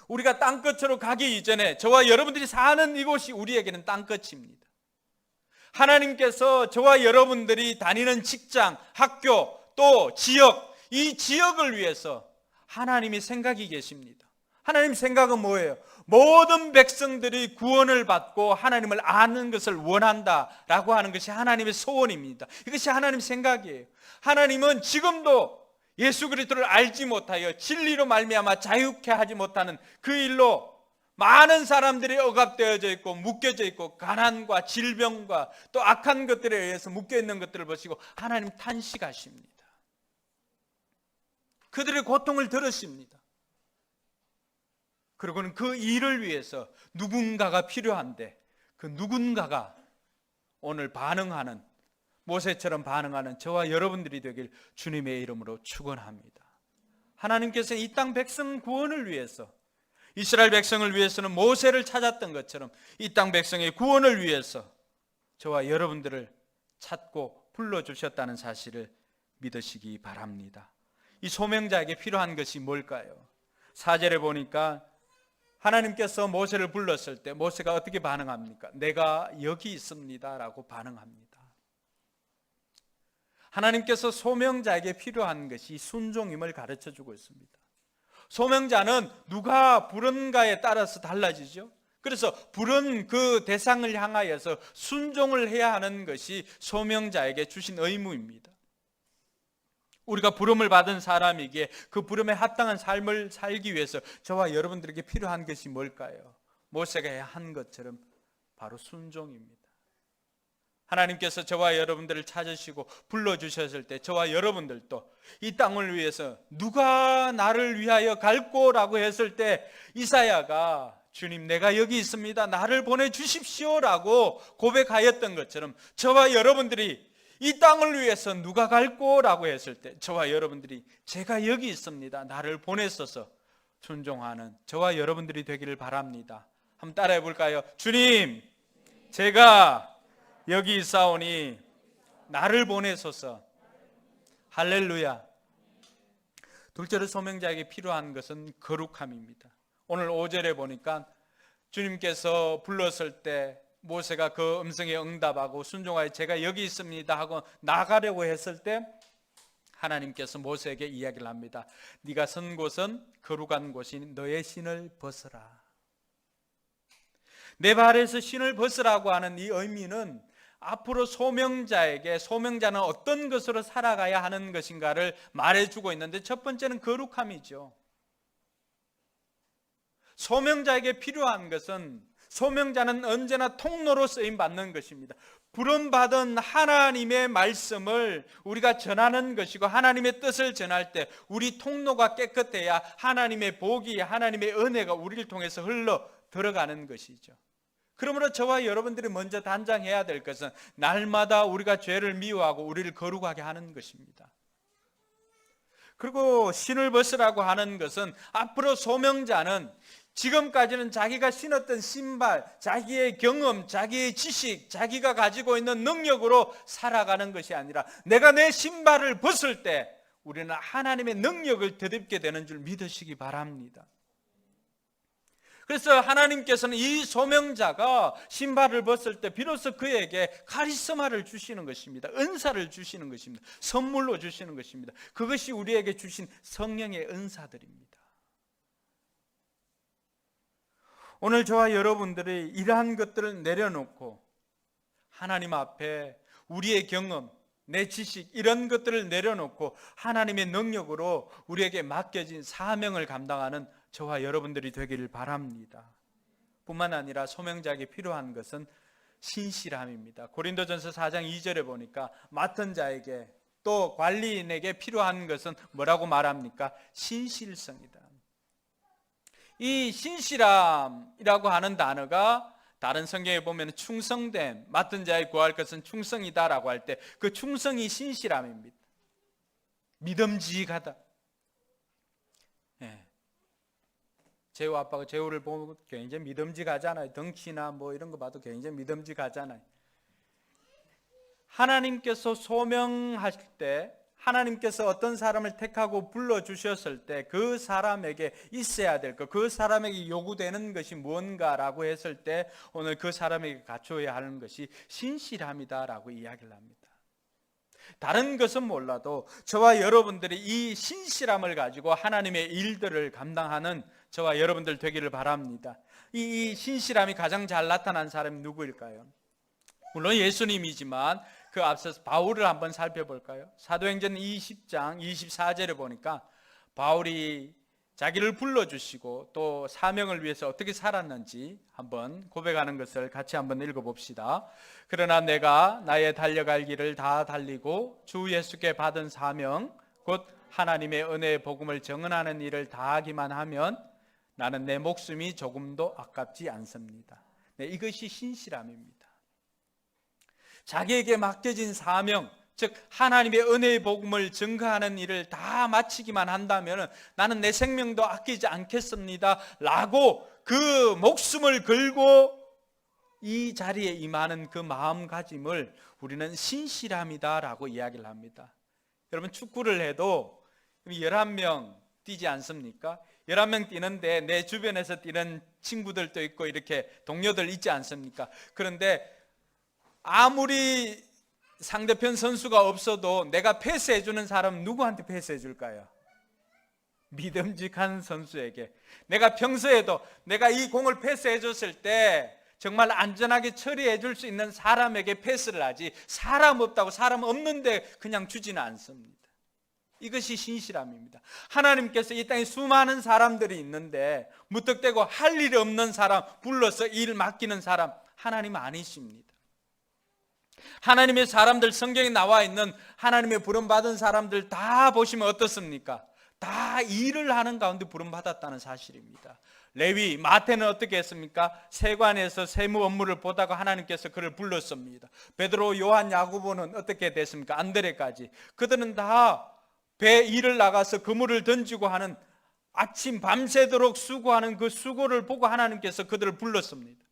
우리가 땅끝으로 가기 이전에 저와 여러분들이 사는 이곳이 우리에게는 땅끝입니다. 하나님께서 저와 여러분들이 다니는 직장, 학교, 또 지역, 이 지역을 위해서 하나님이 생각이 계십니다. 하나님 생각은 뭐예요? 모든 백성들이 구원을 받고 하나님을 아는 것을 원한다라고 하는 것이 하나님의 소원입니다. 이것이 하나님의 생각이에요. 하나님은 지금도 예수 그리스도를 알지 못하여 진리로 말미암아 자유케 하지 못하는 그 일로 많은 사람들이 억압되어져 있고 묶여져 있고 가난과 질병과 또 악한 것들에 의해서 묶여있는 것들을 보시고 하나님 탄식하십니다. 그들의 고통을 들으십니다. 그리고는 그 일을 위해서 누군가가 필요한데 그 누군가가 오늘 반응하는 모세처럼 반응하는 저와 여러분들이 되길 주님의 이름으로 축원합니다. 하나님께서는 이 땅 백성 구원을 위해서 이스라엘 백성을 위해서는 모세를 찾았던 것처럼 이 땅 백성의 구원을 위해서 저와 여러분들을 찾고 불러주셨다는 사실을 믿으시기 바랍니다. 이 소명자에게 필요한 것이 뭘까요? 4절에 보니까 하나님께서 모세를 불렀을 때 모세가 어떻게 반응합니까? 내가 여기 있습니다 라고 반응합니다. 하나님께서 소명자에게 필요한 것이 순종임을 가르쳐주고 있습니다. 소명자는 누가 부른가에 따라서 달라지죠. 그래서 부른 그 대상을 향하여서 순종을 해야 하는 것이 소명자에게 주신 의무입니다. 우리가 부름을 받은 사람이기에 그 부름에 합당한 삶을 살기 위해서 저와 여러분들에게 필요한 것이 뭘까요? 모세가 해야 한 것처럼 바로 순종입니다. 하나님께서 저와 여러분들을 찾으시고 불러주셨을 때 저와 여러분들도 이 땅을 위해서 누가 나를 위하여 갈꼬라고 했을 때 이사야가 주님 내가 여기 있습니다. 나를 보내주십시오 라고 고백하였던 것처럼 저와 여러분들이 이 땅을 위해서 누가 갈꼬라고 했을 때 저와 여러분들이 제가 여기 있습니다. 나를 보냈어서 순종하는 저와 여러분들이 되기를 바랍니다. 한번 따라해 볼까요? 주님 제가 여기 있사오니 나를 보내소서. 할렐루야. 둘째로 소명자에게 필요한 것은 거룩함입니다. 오늘 5절에 보니까 주님께서 불렀을 때 모세가 그 음성에 응답하고 순종하여 제가 여기 있습니다 하고 나가려고 했을 때 하나님께서 모세에게 이야기를 합니다. 네가 선 곳은 거룩한 곳이니 너의 신을 벗어라. 내 발에서 신을 벗으라고 하는 이 의미는 앞으로 소명자는 어떤 것으로 살아가야 하는 것인가를 말해주고 있는데 첫 번째는 거룩함이죠. 소명자에게 필요한 것은, 소명자는 언제나 통로로 쓰임 받는 것입니다. 부름받은 하나님의 말씀을 우리가 전하는 것이고, 하나님의 뜻을 전할 때 우리 통로가 깨끗해야 하나님의 복이, 하나님의 은혜가 우리를 통해서 흘러 들어가는 것이죠. 그러므로 저와 여러분들이 먼저 단장해야 될 것은 날마다 우리가 죄를 미워하고 우리를 거룩하게 하는 것입니다. 그리고 신을 벗으라고 하는 것은, 앞으로 소명자는 지금까지는 자기가 신었던 신발, 자기의 경험, 자기의 지식, 자기가 가지고 있는 능력으로 살아가는 것이 아니라, 내가 내 신발을 벗을 때 우리는 하나님의 능력을 덧입게 되는 줄 믿으시기 바랍니다. 그래서 하나님께서는 이 소명자가 신발을 벗을 때 비로소 그에게 카리스마를 주시는 것입니다. 은사를 주시는 것입니다. 선물로 주시는 것입니다. 그것이 우리에게 주신 성령의 은사들입니다. 오늘 저와 여러분들이 이러한 것들을 내려놓고 하나님 앞에 우리의 경험, 내 지식, 이런 것들을 내려놓고 하나님의 능력으로 우리에게 맡겨진 사명을 감당하는 저와 여러분들이 되기를 바랍니다. 뿐만 아니라 소명자에게 필요한 것은 신실함입니다. 고린도전서 4장 2절에 보니까 맡은 자에게, 또 관리인에게 필요한 것은 뭐라고 말합니까? 신실성이다. 이 신실함이라고 하는 단어가 다른 성경에 보면 충성됨, 맡은 자에 구할 것은 충성이다라고 할 때 그 충성이 신실함입니다. 믿음직하다. 재우 아빠가 재우를 보면 굉장히 믿음직하잖아요. 덩치나 뭐 이런 거 봐도 굉장히 믿음직하잖아요. 하나님께서 소명하실 때, 하나님께서 어떤 사람을 택하고 불러주셨을 때 그 사람에게 있어야 될 것, 그 사람에게 요구되는 것이 무언가라고 했을 때 오늘 그 사람에게 갖춰야 하는 것이 신실함이다라고 이야기를 합니다. 다른 것은 몰라도 저와 여러분들이 이 신실함을 가지고 하나님의 일들을 감당하는 저와 여러분들 되기를 바랍니다. 이 신실함이 가장 잘 나타난 사람이 누구일까요? 물론 예수님이지만 그 앞서서 바울을 한번 살펴볼까요? 사도행전 20장 24절에 보니까 바울이 자기를 불러주시고 또 사명을 위해서 어떻게 살았는지 한번 고백하는 것을 같이 한번 읽어봅시다. 그러나 내가 나의 달려갈 길을 다 달리고 주 예수께 받은 사명, 곧 하나님의 은혜의 복음을 증언하는 일을 다하기만 하면 나는 내 목숨이 조금도 아깝지 않습니다. 이것이 신실함입니다. 자기에게 맡겨진 사명, 즉 하나님의 은혜의 복음을 증거하는 일을 다 마치기만 한다면 나는 내 생명도 아끼지 않겠습니다 라고 그 목숨을 걸고 이 자리에 임하는 그 마음가짐을 우리는 신실함이다 라고 이야기를 합니다. 여러분, 축구를 해도 11명 뛰지 않습니까? 11명 뛰는데 내 주변에서 뛰는 친구들도 있고 이렇게 동료들 있지 않습니까? 그런데 아무리 상대편 선수가 없어도 내가 패스해주는 사람은 누구한테 패스해줄까요? 믿음직한 선수에게. 내가 평소에도 내가 이 공을 패스해줬을 때 정말 안전하게 처리해줄 수 있는 사람에게 패스를 하지, 사람 없다고 사람 없는데 그냥 주지는 않습니다. 이것이 신실함입니다. 하나님께서 이 땅에 수많은 사람들이 있는데 무턱대고 할 일이 없는 사람 불러서 일 맡기는 사람 하나님 아니십니다. 하나님의 사람들, 성경에 나와 있는 하나님의 부름받은 사람들 다 보시면 어떻습니까? 다 일을 하는 가운데 부름받았다는 사실입니다. 레위, 마태는 어떻게 했습니까? 세관에서 세무 업무를 보다가 하나님께서 그를 불렀습니다. 베드로, 요한, 야고보는 어떻게 됐습니까? 안드레까지. 그들은 다 배 일을 나가서 그물을 던지고 하는, 아침 밤새도록 수고하는 그 수고를 보고 하나님께서 그들을 불렀습니다.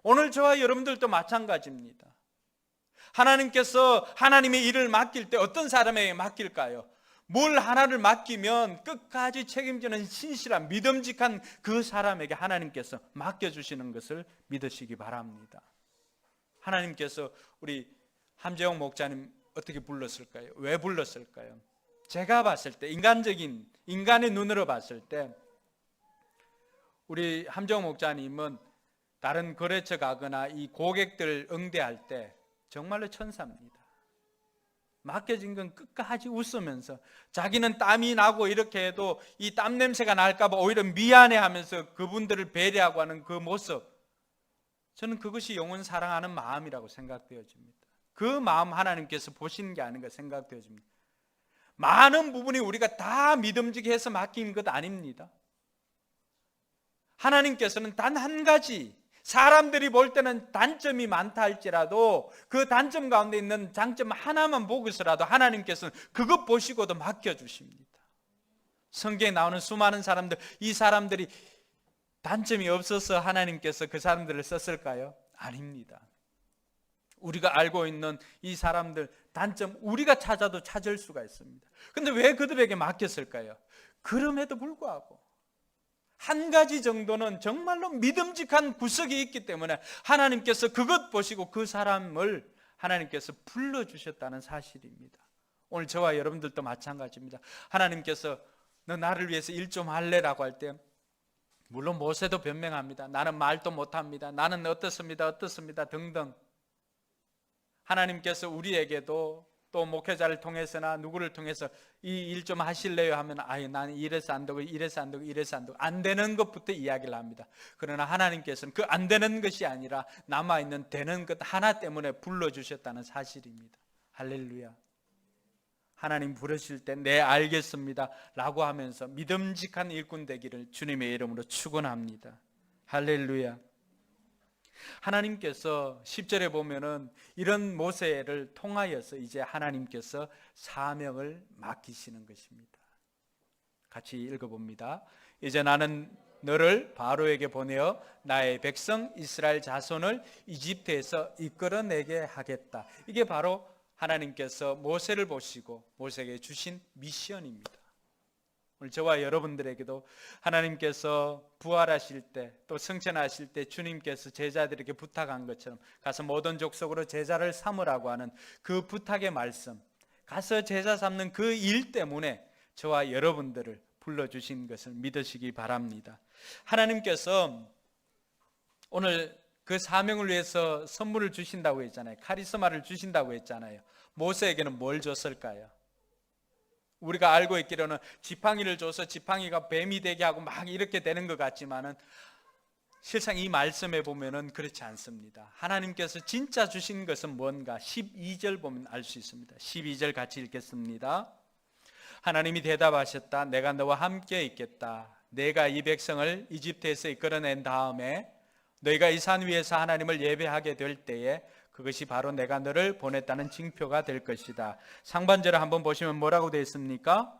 오늘 저와 여러분들도 마찬가지입니다. 하나님께서 하나님의 일을 맡길 때 어떤 사람에게 맡길까요? 뭘 하나를 맡기면 끝까지 책임지는 신실한 믿음직한 그 사람에게 하나님께서 맡겨주시는 것을 믿으시기 바랍니다. 하나님께서 우리 함재용 목사님 어떻게 불렀을까요? 왜 불렀을까요? 제가 봤을 때, 인간의 눈으로 봤을 때 우리 함재용 목사님은 다른 거래처 가거나 이 고객들 응대할 때 정말로 천사입니다. 맡겨진 건 끝까지 웃으면서 자기는 땀이 나고 이렇게 해도 이 땀 냄새가 날까봐 오히려 미안해하면서 그분들을 배려하고 하는 그 모습, 저는 그것이 영혼 사랑하는 마음이라고 생각되어집니다. 그 마음 하나님께서 보시는 게 아닌가 생각되어집니다. 많은 부분이 우리가 다 믿음직해 해서 맡긴 것 아닙니다. 하나님께서는 단 한 가지, 사람들이 볼 때는 단점이 많다 할지라도 그 단점 가운데 있는 장점 하나만 보고서라도 하나님께서는 그것 보시고도 맡겨주십니다. 성경에 나오는 수많은 사람들, 이 사람들이 단점이 없어서 하나님께서 그 사람들을 썼을까요? 아닙니다. 우리가 알고 있는 이 사람들 단점 우리가 찾아도 찾을 수가 있습니다. 근데 왜 그들에게 맡겼을까요? 그럼에도 불구하고 한 가지 정도는 정말로 믿음직한 구석이 있기 때문에 하나님께서 그것 보시고 그 사람을 하나님께서 불러주셨다는 사실입니다. 오늘 저와 여러분들도 마찬가지입니다. 하나님께서 너 나를 위해서 일 좀 할래라고 할 때 물론 모세도 변명합니다. 나는 말도 못합니다. 나는 어떻습니다 등등. 하나님께서 우리에게도 또 목회자를 통해서나 누구를 통해서 이 일 좀 하실래요 하면 나는 이래서 안 되고 이래서 안 되고 이래서 안 되고 안 되는 것부터 이야기를 합니다. 그러나 하나님께서는 그 안 되는 것이 아니라 남아있는 되는 것 하나 때문에 불러주셨다는 사실입니다. 할렐루야. 하나님 부르실 때 네 알겠습니다 라고 하면서 믿음직한 일꾼 되기를 주님의 이름으로 축원합니다. 할렐루야. 하나님께서 10절에 보면은 이런 모세를 통하여서 이제 하나님께서 사명을 맡기시는 것입니다. 같이 읽어봅니다. 이제 나는 너를 바로에게 보내어 나의 백성 이스라엘 자손을 이집트에서 이끌어내게 하겠다. 이게 바로 하나님께서 모세를 보시고 모세에게 주신 미션입니다. 오늘 저와 여러분들에게도 하나님께서 부활하실 때 또 승천하실 때 주님께서 제자들에게 부탁한 것처럼 가서 모든 족속으로 제자를 삼으라고 하는 그 부탁의 말씀, 가서 제자 삼는 그 일 때문에 저와 여러분들을 불러주신 것을 믿으시기 바랍니다. 하나님께서 오늘 그 사명을 위해서 선물을 주신다고 했잖아요. 카리스마를 주신다고 했잖아요. 모세에게는 뭘 줬을까요? 우리가 알고 있기로는 지팡이를 줘서 지팡이가 뱀이 되게 하고 막 이렇게 되는 것 같지만은 실상 이 말씀에 보면은 그렇지 않습니다. 하나님께서 진짜 주신 것은 뭔가 12절 보면 알 수 있습니다. 12절 같이 읽겠습니다. 하나님이 대답하셨다. 내가 너와 함께 있겠다. 내가 이 백성을 이집트에서 이끌어낸 다음에 너희가 이 산 위에서 하나님을 예배하게 될 때에 그것이 바로 내가 너를 보냈다는 징표가 될 것이다. 상반절을 한번 보시면 뭐라고 되어 있습니까?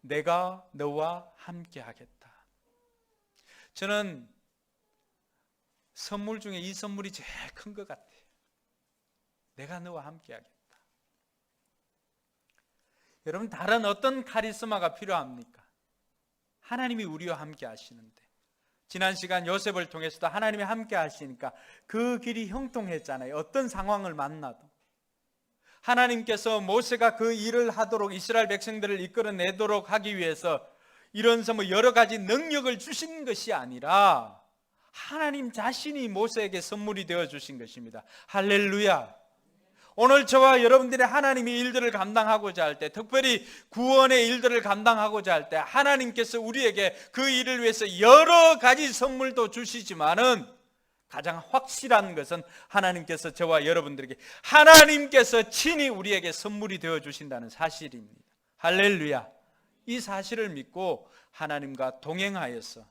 내가 너와 함께 하겠다. 저는 선물 중에 이 선물이 제일 큰 것 같아요. 내가 너와 함께 하겠다. 여러분, 다른 어떤 카리스마가 필요합니까? 하나님이 우리와 함께 하시는데, 지난 시간 요셉을 통해서도 하나님이 함께 하시니까 그 길이 형통했잖아요. 어떤 상황을 만나도 하나님께서 모세가 그 일을 하도록 이스라엘 백성들을 이끌어내도록 하기 위해서 이런 여러 가지 능력을 주신 것이 아니라 하나님 자신이 모세에게 선물이 되어 주신 것입니다. 할렐루야. 오늘 저와 여러분들이 하나님이 일들을 감당하고자 할 때, 특별히 구원의 일들을 감당하고자 할 때 하나님께서 우리에게 그 일을 위해서 여러 가지 선물도 주시지만은 가장 확실한 것은 하나님께서 저와 여러분들에게 하나님께서 친히 우리에게 선물이 되어 주신다는 사실입니다. 할렐루야. 이 사실을 믿고 하나님과 동행하여서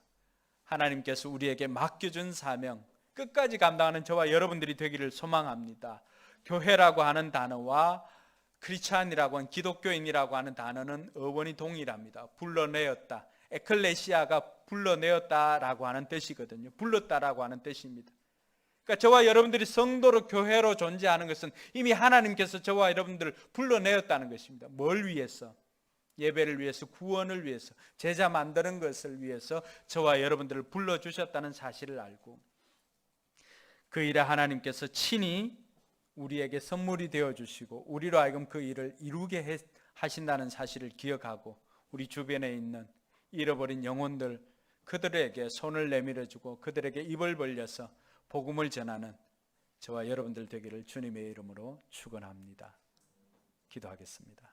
하나님께서 우리에게 맡겨준 사명 끝까지 감당하는 저와 여러분들이 되기를 소망합니다. 교회라고 하는 단어와 크리스찬이라고 하는 기독교인이라고 하는 단어는 어원이 동일합니다. 불러내었다. 에클레시아가 불러내었다라고 하는 뜻이거든요. 불렀다라고 하는 뜻입니다. 그러니까 저와 여러분들이 성도로 교회로 존재하는 것은 이미 하나님께서 저와 여러분들을 불러내었다는 것입니다. 뭘 위해서? 예배를 위해서, 구원을 위해서, 제자 만드는 것을 위해서 저와 여러분들을 불러주셨다는 사실을 알고 그 일에 하나님께서 친히 우리에게 선물이 되어주시고 우리로 하여금 그 일을 이루게 하신다는 사실을 기억하고 우리 주변에 있는 잃어버린 영혼들, 그들에게 손을 내밀어주고 그들에게 입을 벌려서 복음을 전하는 저와 여러분들 되기를 주님의 이름으로 축원합니다. 기도하겠습니다.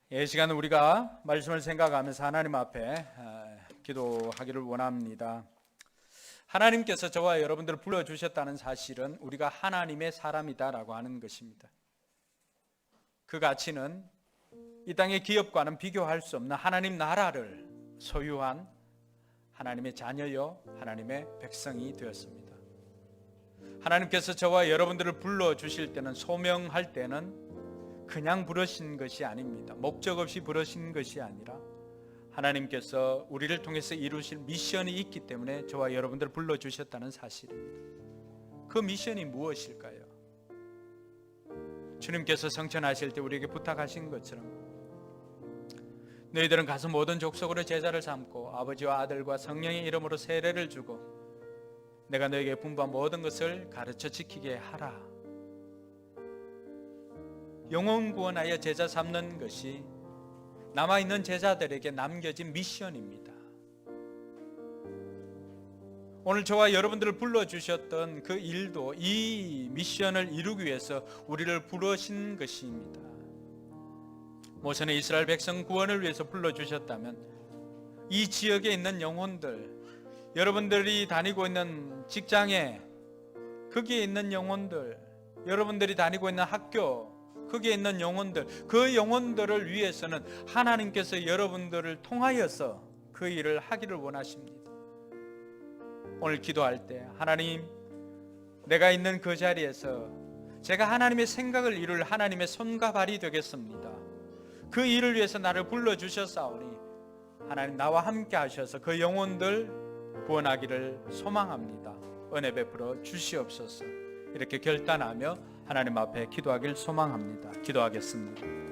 이 시간 우리가 말씀을 생각하면서 하나님 앞에 기도하기를 원합니다. 하나님께서 저와 여러분들을 불러주셨다는 사실은 우리가 하나님의 사람이다라고 하는 것입니다. 그 가치는 이 땅의 기업과는 비교할 수 없는 하나님 나라를 소유한 하나님의 자녀요 하나님의 백성이 되었습니다. 하나님께서 저와 여러분들을 불러주실 때는, 소명할 때는 그냥 부르신 것이 아닙니다. 목적 없이 부르신 것이 아니라 하나님께서 우리를 통해서 이루실 미션이 있기 때문에 저와 여러분들을 불러주셨다는 사실입니다. 그 미션이 무엇일까요? 주님께서 성천하실 때 우리에게 부탁하신 것처럼 너희들은 가서 모든 족속으로 제자를 삼고 아버지와 아들과 성령의 이름으로 세례를 주고 내가 너에게 분부한 모든 것을 가르쳐 지키게 하라. 영혼 구원하여 제자 삼는 것이 남아있는 제자들에게 남겨진 미션입니다. 오늘 저와 여러분들을 불러주셨던 그 일도 이 미션을 이루기 위해서 우리를 부르신 것입니다. 모세는 이스라엘 백성 구원을 위해서 불러주셨다면 이 지역에 있는 영혼들, 여러분들이 다니고 있는 직장에 거기에 있는 영혼들, 여러분들이 다니고 있는 학교 거기에 있는 영혼들, 그 영혼들을 위해서는 하나님께서 여러분들을 통하여서 그 일을 하기를 원하십니다. 오늘 기도할 때 하나님, 내가 있는 그 자리에서 제가 하나님의 생각을 이룰 하나님의 손과 발이 되겠습니다. 그 일을 위해서 나를 불러주셨사오니 하나님 나와 함께 하셔서 그 영혼들 구원하기를 소망합니다. 은혜 베풀어 주시옵소서. 이렇게 결단하며 하나님 앞에 기도하길 소망합니다. 기도하겠습니다.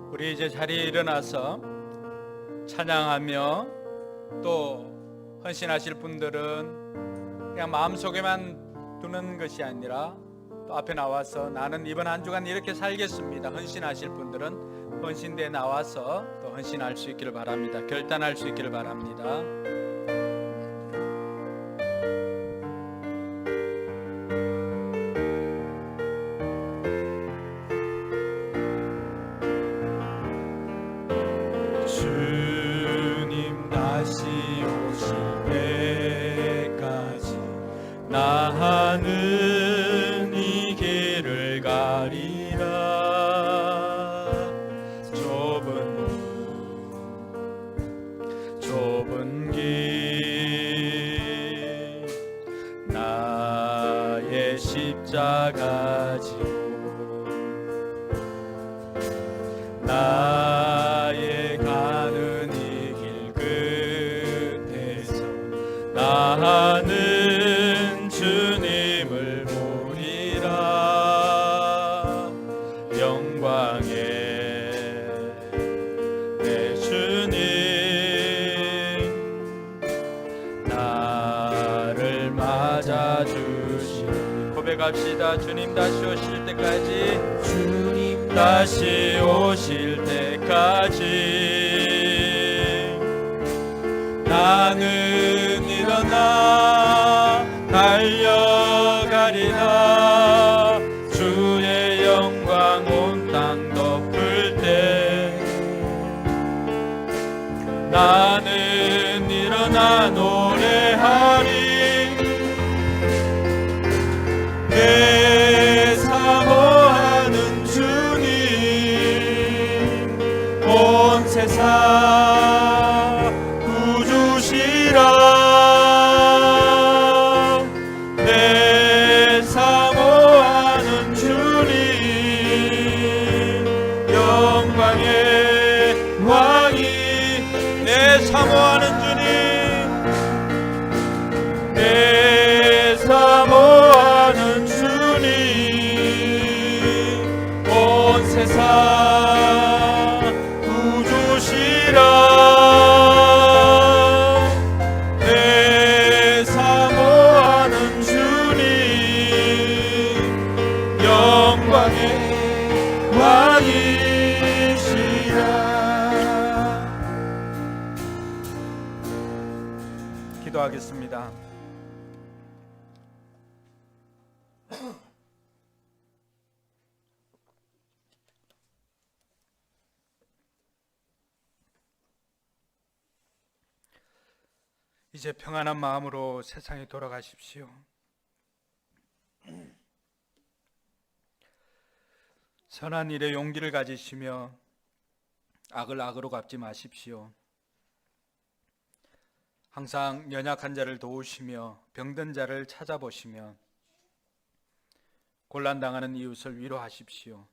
우리 이제 자리에 일어나서 찬양하며, 또 헌신하실 분들은 그냥 마음속에만 두는 것이 아니라 또 앞에 나와서 나는 이번 한 주간 이렇게 살겠습니다, 헌신하실 분들은 헌신대에 나와서 또 헌신할 수 있기를 바랍니다. 결단할 수 있기를 바랍니다. 주님 다시 오실 때까지 나는 이 길을 가리라. 좁은 길 나의 십자가 지고 나의 가는 이 길 끝에서 나는 주님을 보리라. 영광의 내 주님 나를 맞아주시니. 고백합시다. 주님 다시 오실 때까지, 주님 다시 오실 때까지 나는 일어나 달려가리라. 주의 영광 온 땅 덮을 때 나는 일어나 노래하리. 내 기도하겠습니다. 이제 평안한 마음으로 세상에 돌아가십시오. 선한 일에 용기를 가지시며 악을 악으로 갚지 마십시오. 항상 연약한 자를 도우시며 병든 자를 찾아보시며 곤란당하는 이웃을 위로하십시오.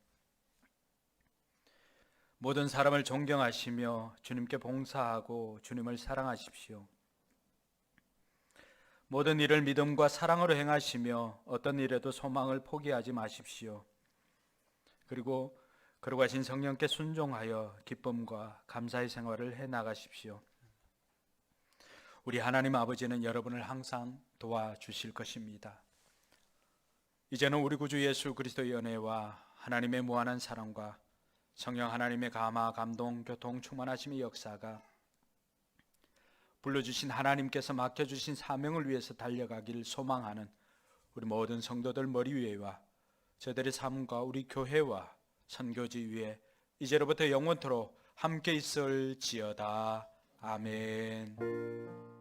모든 사람을 존경하시며 주님께 봉사하고 주님을 사랑하십시오. 모든 일을 믿음과 사랑으로 행하시며 어떤 일에도 소망을 포기하지 마십시오. 그리고 거룩하신 성령께 순종하여 기쁨과 감사의 생활을 해나가십시오. 우리 하나님 아버지는 여러분을 항상 도와주실 것입니다. 이제는 우리 구주 예수 그리스도의 연애와 하나님의 무한한 사랑과 성령 하나님의 감화, 감동, 교통, 충만하심의 역사가 불러주신 하나님께서 맡겨주신 사명을 위해서 달려가길 소망하는 우리 모든 성도들 머리 위에와 저들의 삶과 우리 교회와 선교지 위에 이제로부터 영원토록 함께 있을지어다. 아멘.